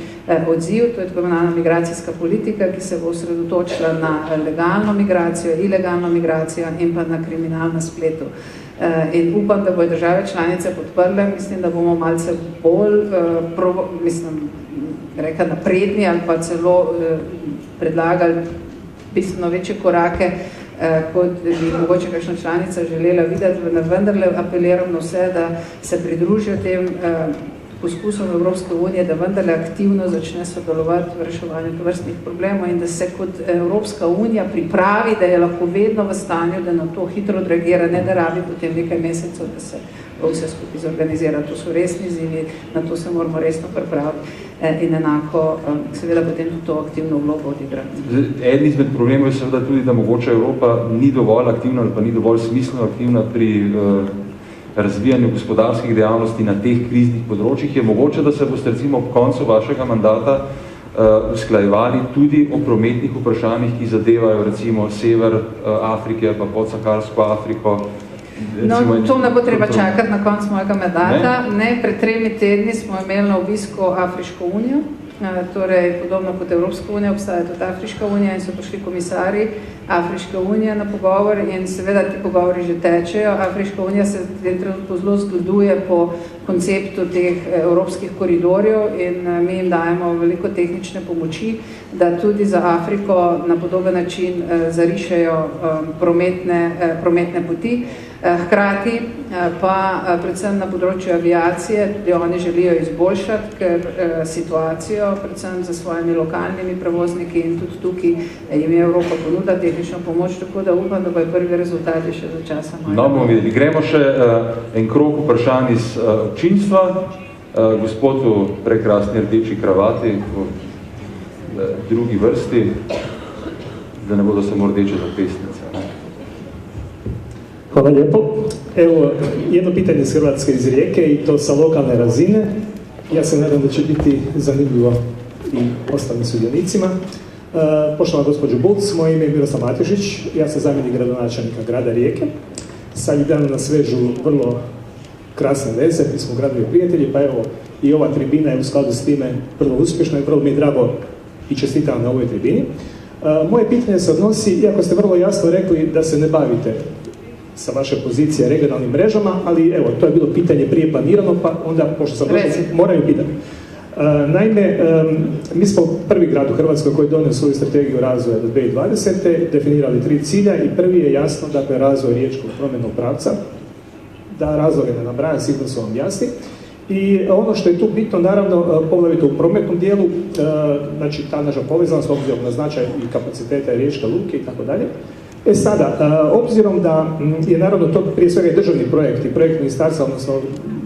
odziv, to je tako imenovana migracijska politika, ki se bo osredotočila na legalno migracijo, ilegalno migracijo in pa na kriminal na spletu. In upam, da bojo države članice podprle, mislim, da bomo malce bolj napredni ali pa celo predlagali bistveno večje korake, kot bi mogoče kakšna članica želela videti. Vendarle apeliram na vse, da se pridružijo tem poskusom Evropske unije, da vendarle aktivno začne sodelovati v reševanju tovrstnih problemov in da se kot Evropska unija pripravi, da je lahko vedno v stanju, da na to hitro odreagira, ne da rabi potem nekaj mesecev, da se vse skupaj zorganizira. To so resni izzivi, na to se moramo resno pripraviti in enako seveda potem tudi to aktivno vlogo odigrati. Eden izmed problemov je seveda tudi, da mogoče Evropa ni dovolj aktivna ali pa ni dovolj smiselno aktivna pri razvijanju gospodarskih dejavnosti na teh kriznih področjih. Je mogoče, da se boste recimo ob koncu vašega mandata usklajevali tudi o prometnih vprašanjih, ki zadevajo recimo sever Afrike pa podsaharsko Afriko? No, to ne bo treba čakati na konc mojega mandata. Ne, pred 3 tedni smo imeli na obisku Afriško unijo torej podobno kot Evropska unija, obstaja tudi Afriška unija in so prišli komisarji Afriške unije na pogovor in seveda ti pogovori že tečejo. Afriška unija se v tem trenutku zelo zgleduje po konceptu teh evropskih koridorjev in mi jim dajemo veliko tehnične pomoči, da tudi za Afriko na podoben način zarišejo prometne poti. Hkrati pa predvsem na področju aviacije, tudi oni želijo izboljšati situacijo, predvsem za svojimi lokalnimi prevozniki in tudi tukaj jim je Evropa ponuda tehnično pomoč, tako da upam, da bojo prvi rezultati še za časa maja. No, bomo videli. Gremo še en krog vprašanj iz občinstva. Gospod v prekrasni rdeči kravati v drugi vrsti, da ne bodo samo rdeče zapestnice. Hvala lijepo. Evo, jedno pitanje iz Hrvatske, iz Rijeke i to sa lokalne razine. Ja se nadam da će biti zanimljivo i ostalim sudionicima. Poštovana gospođo Bulc, moje ime je Miroslav Matjušić, ja sam zamjenik gradonačelnika grada Rijeke. Sad i dan nas vežu vrlo krasne veze, mi smo gradovi prijatelji, pa evo i ova tribina je u skladu s time vrlo uspješna i vrlo mi je drago i čestitam na ovoj tribini. Moje pitanje se odnosi, iako ste vrlo jasno rekli da se ne bavite sa vaše pozicije regionalnim mrežama, ali evo, to je bilo pitanje prije planirano, pa onda, pošto sam moraju pitati. Naime, mi smo prvi grad u Hrvatskoj koji donio svoju strategiju razvoja do 2020. definirali 3 cilja i prvi je jasno, dakle, razvoj riječkog prometnog pravca. Da razloge ne nabrajam, sigurno su vam jasni. I ono što je tu bitno, naravno, poglavito u prometnom dijelu, znači ta naša povezanost, obzirom na značaj i kapaciteta riječke luke i tako dalje. Sada, obzirom da je naravno to prije svega i državni projekt i projekt ministarstva, odnosno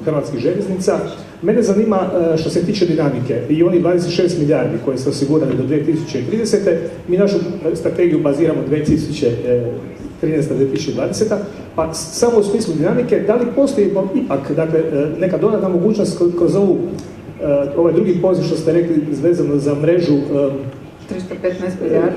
Hrvatskih željeznica, mene zanima što se tiče dinamike i oni 26 milijardi koje su osigurali do 2030. Mi našu strategiju baziramo 2013-2020. Pa samo u smislu dinamike, da li postoji ipak dakle, neka dodatna mogućnost kroz ovaj drugi poziv što ste rekli vezano za mrežu 315 milijardi.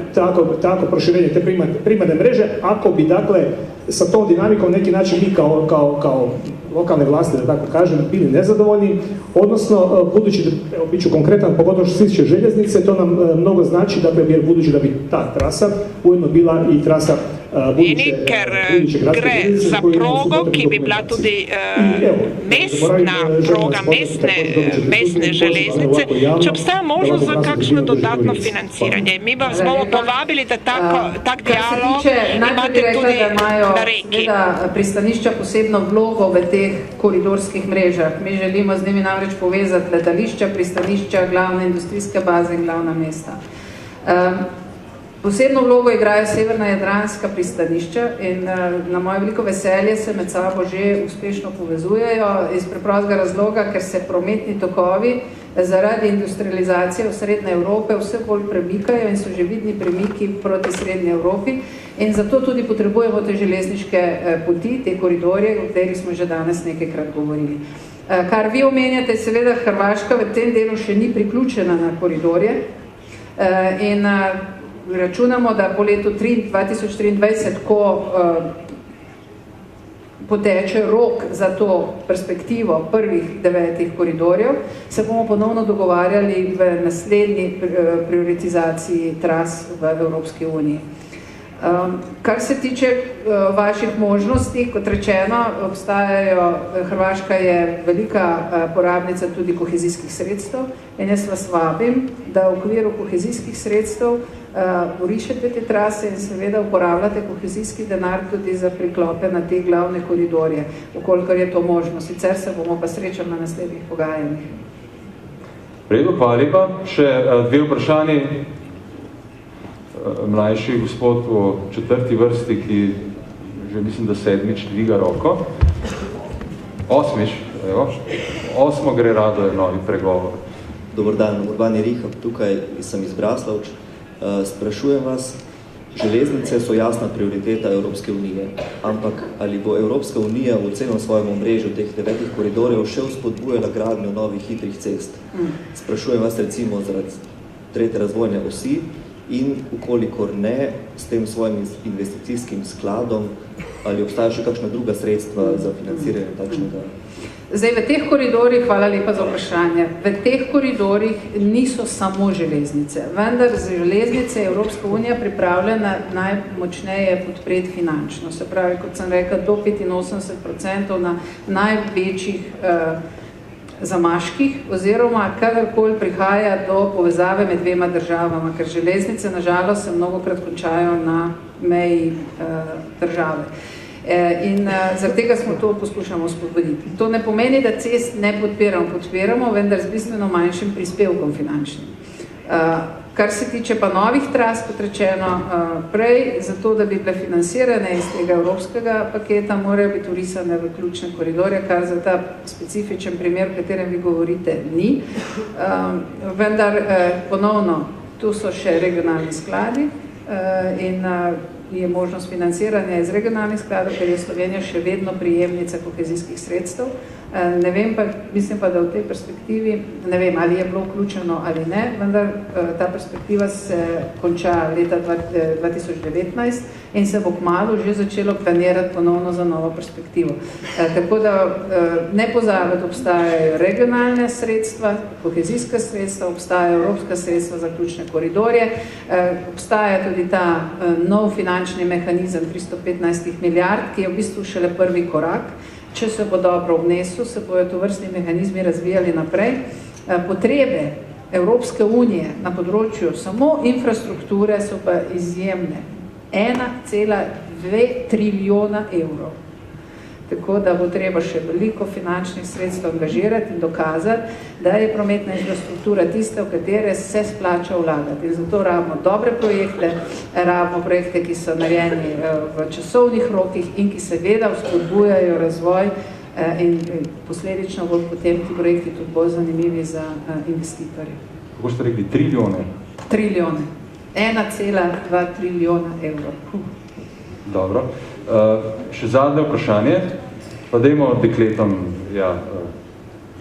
Tako proširenje te primarne mreže, ako bi dakle sa tom dinamikom neki način mi kao lokalne vlasti, da tako kažem, bili nezadovoljni, odnosno budući da, evo, bit ću konkretan, pogotovo što se tiče željeznice, to nam mnogo znači, dakle, jer budući da bi ta trasa ujedno bila i trasa ker gre za progo, ki bi bila tudi mestna proga, mestne železnice, če obstaja možnost za kakšno dodatno financiranje. Mi vas bomo povabili, da tak dialog imate tudi na reki. Pristanišča posebno vlogo v teh koridorskih mrežah. Mi želimo z njimi namreč povezati letališča, pristanišča, glavne industrijske baze in glavna mesta. Posebno vlogo igrajo severna jadranska pristanišča in na moje veliko veselje se med sabo že uspešno povezujejo iz preprostega razloga, ker se prometni tokovi zaradi industrializacije v Srednje Evrope vse bolj premikajo in so že vidni premiki proti Srednje Evropi in zato tudi potrebujemo te železniške poti, te koridorje, o katerih smo že danes nekajkrat govorili. Kar vi omenjate, seveda Hrvaška v tem delu še ni priključena na koridorje in računamo, da po letu 2023, ko poteče rok za to perspektivo prvih 9 koridorjev, se bomo ponovno dogovarjali v naslednji prioritizaciji tras v Evropski uniji. Kar se tiče vaših možnosti, kot rečeno, obstajajo, Hrvaška je velika porabnica tudi kohezijskih sredstev in jaz vas vabim, da v okviru kohezijskih sredstev urišete te trase in seveda uporabljate kohezijski denar tudi za priklope na te glavne koridorje, ukolikor je to možno. Sicer se bomo pa srečali na naslednjih pogajanjih. Redo, hvala lepa. Še dve vprašanji. Mlajši gospod v 4. vrsti, ki že mislim, da 7. dviga roko. 8. evo. 8. gre rado je novi pregovor. Dobar dan, Urban Jerihab, tukaj sem iz Braslovč. Sprašujem vas, železnice so jasna prioriteta Evropske unije, ampak ali bo Evropska unija v celem svojem omrežju teh 9 koridorjev še vzpodbujala gradnjo novih hitrih cest? Sprašujem vas recimo zaradi 3. razvojne osi in ukolikor ne, s tem svojim investicijskim skladom, ali obstaja še kakšna druga sredstva za financiranje takšnega? Zdaj, v teh koridorjih, hvala lepa za vprašanje, v teh koridorjih niso samo železnice, vendar z železnice je Evropska unija pripravljena najmočneje podpreti finančno. Se pravi, kot sem rekla, do 85% na največjih zamaških, oziroma kadarkoli prihaja do povezave med dvema državama, ker železnice nažalost se mnogokrat končajo na meji države. In zaradi tega smo to poskušamo spodbuditi. To ne pomeni, da cest ne podpiramo, vendar z bistveno manjšim prispevkom finančnim. Kar se tiče pa novih tras, kot rečeno prej, zato da bi bile financirane iz tega evropskega paketa, morajo biti urisane v ključne koridorje, kar za ta specifičen primer, o katerem vi govorite, ni. Vendar ponovno, tu so še regionalni skladi in je možnost financiranja iz regionalnih skladov, ker je Slovenija še vedno prijemnica kohezijskih sredstev. Ne vem pa, mislim pa, da v tej perspektivi, ne vem, ali je bilo vključeno ali ne, vendar ta perspektiva se konča leta 2019 in se bo kmalu že začelo planirati ponovno za novo perspektivo. Tako da ne pozabiti, obstajajo regionalne sredstva, kohezijska sredstva, obstajajo evropska sredstva za ključne koridorje, obstaja tudi ta nov finančni mehanizem 315 milijard, ki je v bistvu šele prvi korak. Če se bo dobro obnesel, se bojo tovrstni mehanizmi razvijali naprej. Potrebe Evropske unije na področju samo infrastrukture so pa izjemne. 1,2 trilijona evrov. Tako da bo treba še veliko finančnih sredstev angažirati in dokazati, da je prometna infrastruktura tista, v katere se splača vlagati. In zato rabimo dobre projekte, rabimo projekte, ki so narejeni v časovnih rokih in ki seveda vzpodbujajo razvoj in posledično bodo potem ti projekti tudi bolj zanimivi za investitorje. Kako ste rekli, trilijone? Trilijone. 1,2 trilijona evrov. Dobro. Še zadnje vprašanje, pa dajmo dekletom,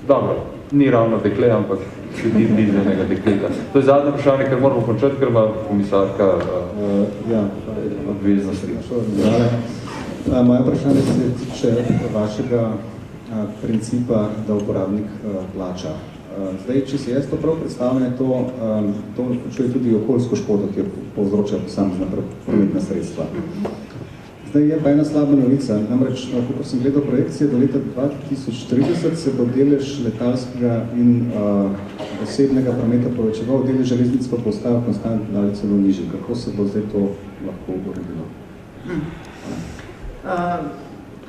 dobro, ni ravno dekle, ampak sledi dizenega dekleta. To je zadnje vprašanje, ker moramo končati, ker ima komisarka obveznosti. Moje vprašanje se tiče vašega principa, da uporabnik plača. Zdaj, če si jaz to prav predstavljam, to vključuje tudi okoljsko škodo, ki povzroča posamezna prometna sredstva. Zdaj je pa ena slaba novica, namreč, kako sem gledal projekcije, do leta 2030 se bo delež letalskega in osebnega prometa povečeval, delež železnic pa postajal konstantno ali celo nižji. Kako se bo zdaj to lahko uredilo?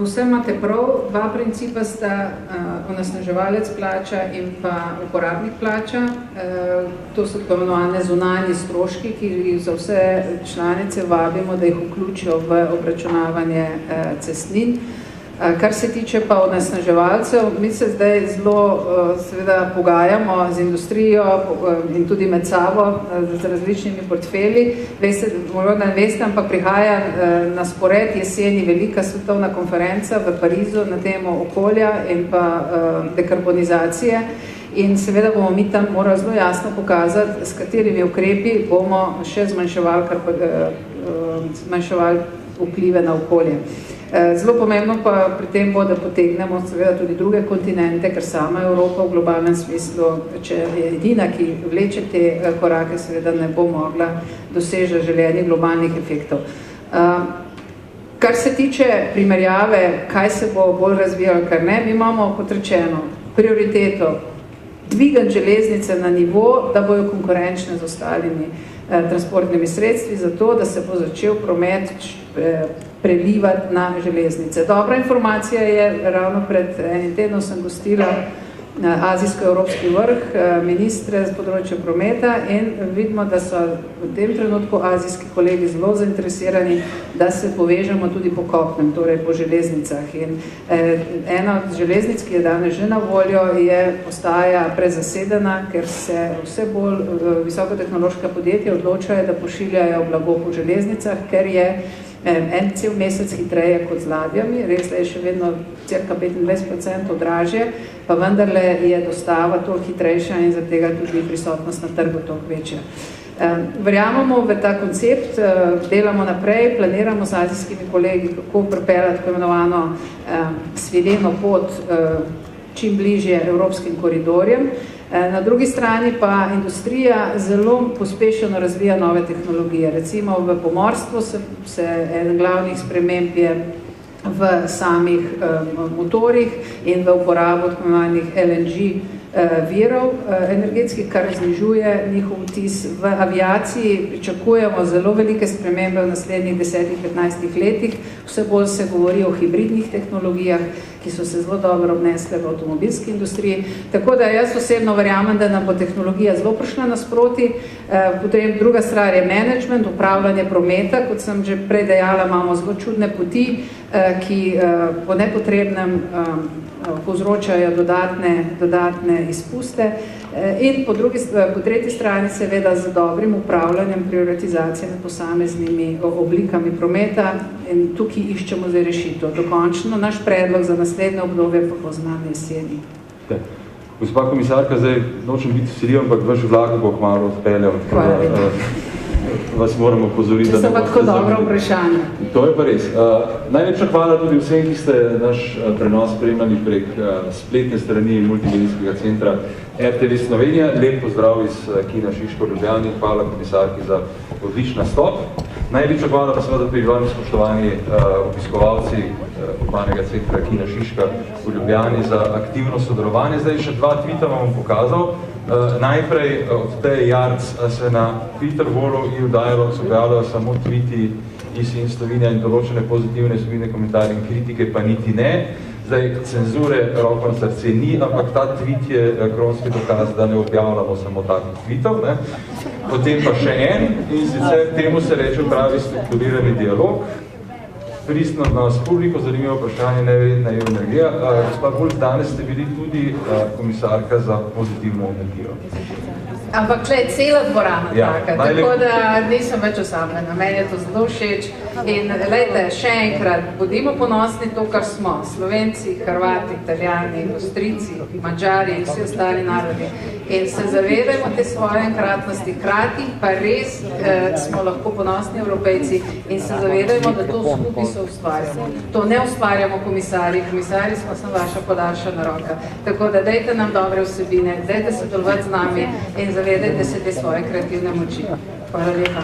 Povsem imate prav, dva principa sta onesnaževalec plača in pa uporabnik plača. To so tako imenovane zunanji stroški, ki za vse članice vabimo, da jih vključijo v obračunavanje cestnin. Kar se tiče pa onesnaževalcev, mi se zdaj zelo seveda pogajamo z industrijo in tudi med sabo z različnimi portfelji. Morda ne veste, ampak prihaja na spored jeseni velika svetovna konferenca v Parizu na temo okolja in pa dekarbonizacije. In seveda bomo mi tam morali zelo jasno pokazati, s katerimi ukrepi bomo še zmanjševali vplive na okolje. Zelo pomembno pa pri tem bo, da potegnemo seveda tudi druge kontinente, ker sama Evropa v globalnem smislu, če je edina, ki vleče te korake, seveda ne bo mogla dosežati želenih globalnih efektov. Kar se tiče primerjave, kaj se bo bolj razvijalo, kar ne, mi imamo, kot rečeno, prioriteto dvigati železnice na nivo, da bojo konkurenčne z ostalimi transportnimi sredstvi, zato da se bo začel promet prelivati na železnice. Dobra informacija je, ravno pred enim tednom sem gostila azijsko-evropski vrh, ministre z področja prometa in vidimo, da so v tem trenutku azijski kolegi zelo zainteresirani, da se povežemo tudi po kopnem, torej po železnicah. In ena od železnic, ki je danes že na voljo, postaja prezasedena, ker se vse bolj visokotehnološka podjetja odločajo, da pošiljajo blago po železnicah, ker je en cel mesec hitreje kot z ladjami, res je še vedno cirka 25% dražje, pa vendarle je dostava toliko hitrejša in zaradi tega tudi prisotnost na trgu toliko večja. Verjamemo v ta koncept, delamo naprej, planiramo z azijskimi kolegi, kako pripeljati tako imenovano svileno pot čim bližje evropskim koridorjem. Na drugi strani pa industrija zelo pospešeno razvija nove tehnologije. Recimo v pomorstvu se eden glavnih sprememb je v samih motorjih in v uporabu tako imenovanih LNG virov energetskih, kar znižuje njihov vtis. V aviaciji pričakujemo zelo velike spremembe v naslednjih 10-15 letih. Vse bolj se govori o hibridnih tehnologijah, ki so se zelo dobro obnesle v avtomobilski industriji. Tako da jaz osebno verjamem, da nam bo tehnologija zelo prišla nasproti. Potem druga stvar je management, upravljanje prometa. Kot sem že prej dejala, imamo zelo čudne poti, ki po nepotrebnem povzročajo dodatne izpuste. In po tretji strani seveda z dobrim upravljanjem, prioritizacijami posameznimi oblikami prometa in tukaj iščemo zdaj rešitev. Dokončno naš predlog za naslednje obdobje pa poznan jeseni. Gospa komisarka, zdaj nočem biti vsiljiv, ampak vaš vlak bo kmalu odpeljal. Vas moramo pozoriti. To so pa tako dobro vprašanje. To je pa res. Najlepša hvala tudi vsem, ki ste naš prenos spremljali prek spletne strani multimedijskega centra RTV Slovenija. Lep pozdrav iz Kina Šiška v Ljubljani. Hvala komisarki za odličen nastop. Najlepša hvala pa seveda pri vam spoštovani obiskovalci urbanega centra Kina Šiška v Ljubljani za aktivno sodelovanje. Zdaj še dva tvita vam pokazal. Najprej od Teje Jarc se na Twitter-volu EU Dialog se objavljajo samo tviti iz Slovenija in določene pozitivne Slovenije komentarje in kritike, pa niti ne. Zdaj, cenzure roko na srce ni, ampak ta tweet je kronski dokaz, da ne objavljamo samo takih tweetov. Potem pa še en in sicer temu se reče pravi strukturirani dialog. Pristno nas publiko, zanimivo vprašanje, neverjetna je energija. Gospa Bulc, danes ste bili tudi komisarka za pozitivno energijo. Ampak tle je cela dvorana taka, tako da nisem več osamljena. Meni je to zelo všeč. In lejte, še enkrat, bodimo ponosni to, kar smo. Slovenci, Hrvati, Italijani, Avstrijci, Mađari in vsi ostali narodi. In se zavedajmo te svoje enkratnosti. Hkrati pa res smo lahko ponosni Evropejci in se zavedajmo, da to skupaj se ustvarjamo. To ne ustvarjamo komisarji. Komisarji smo samo vaša podaljšana roka. Tako da dajte nam dobre vsebine, dajte sodelovati z nami in zavedajte se te svoje kreativne moči. Hvala lepa.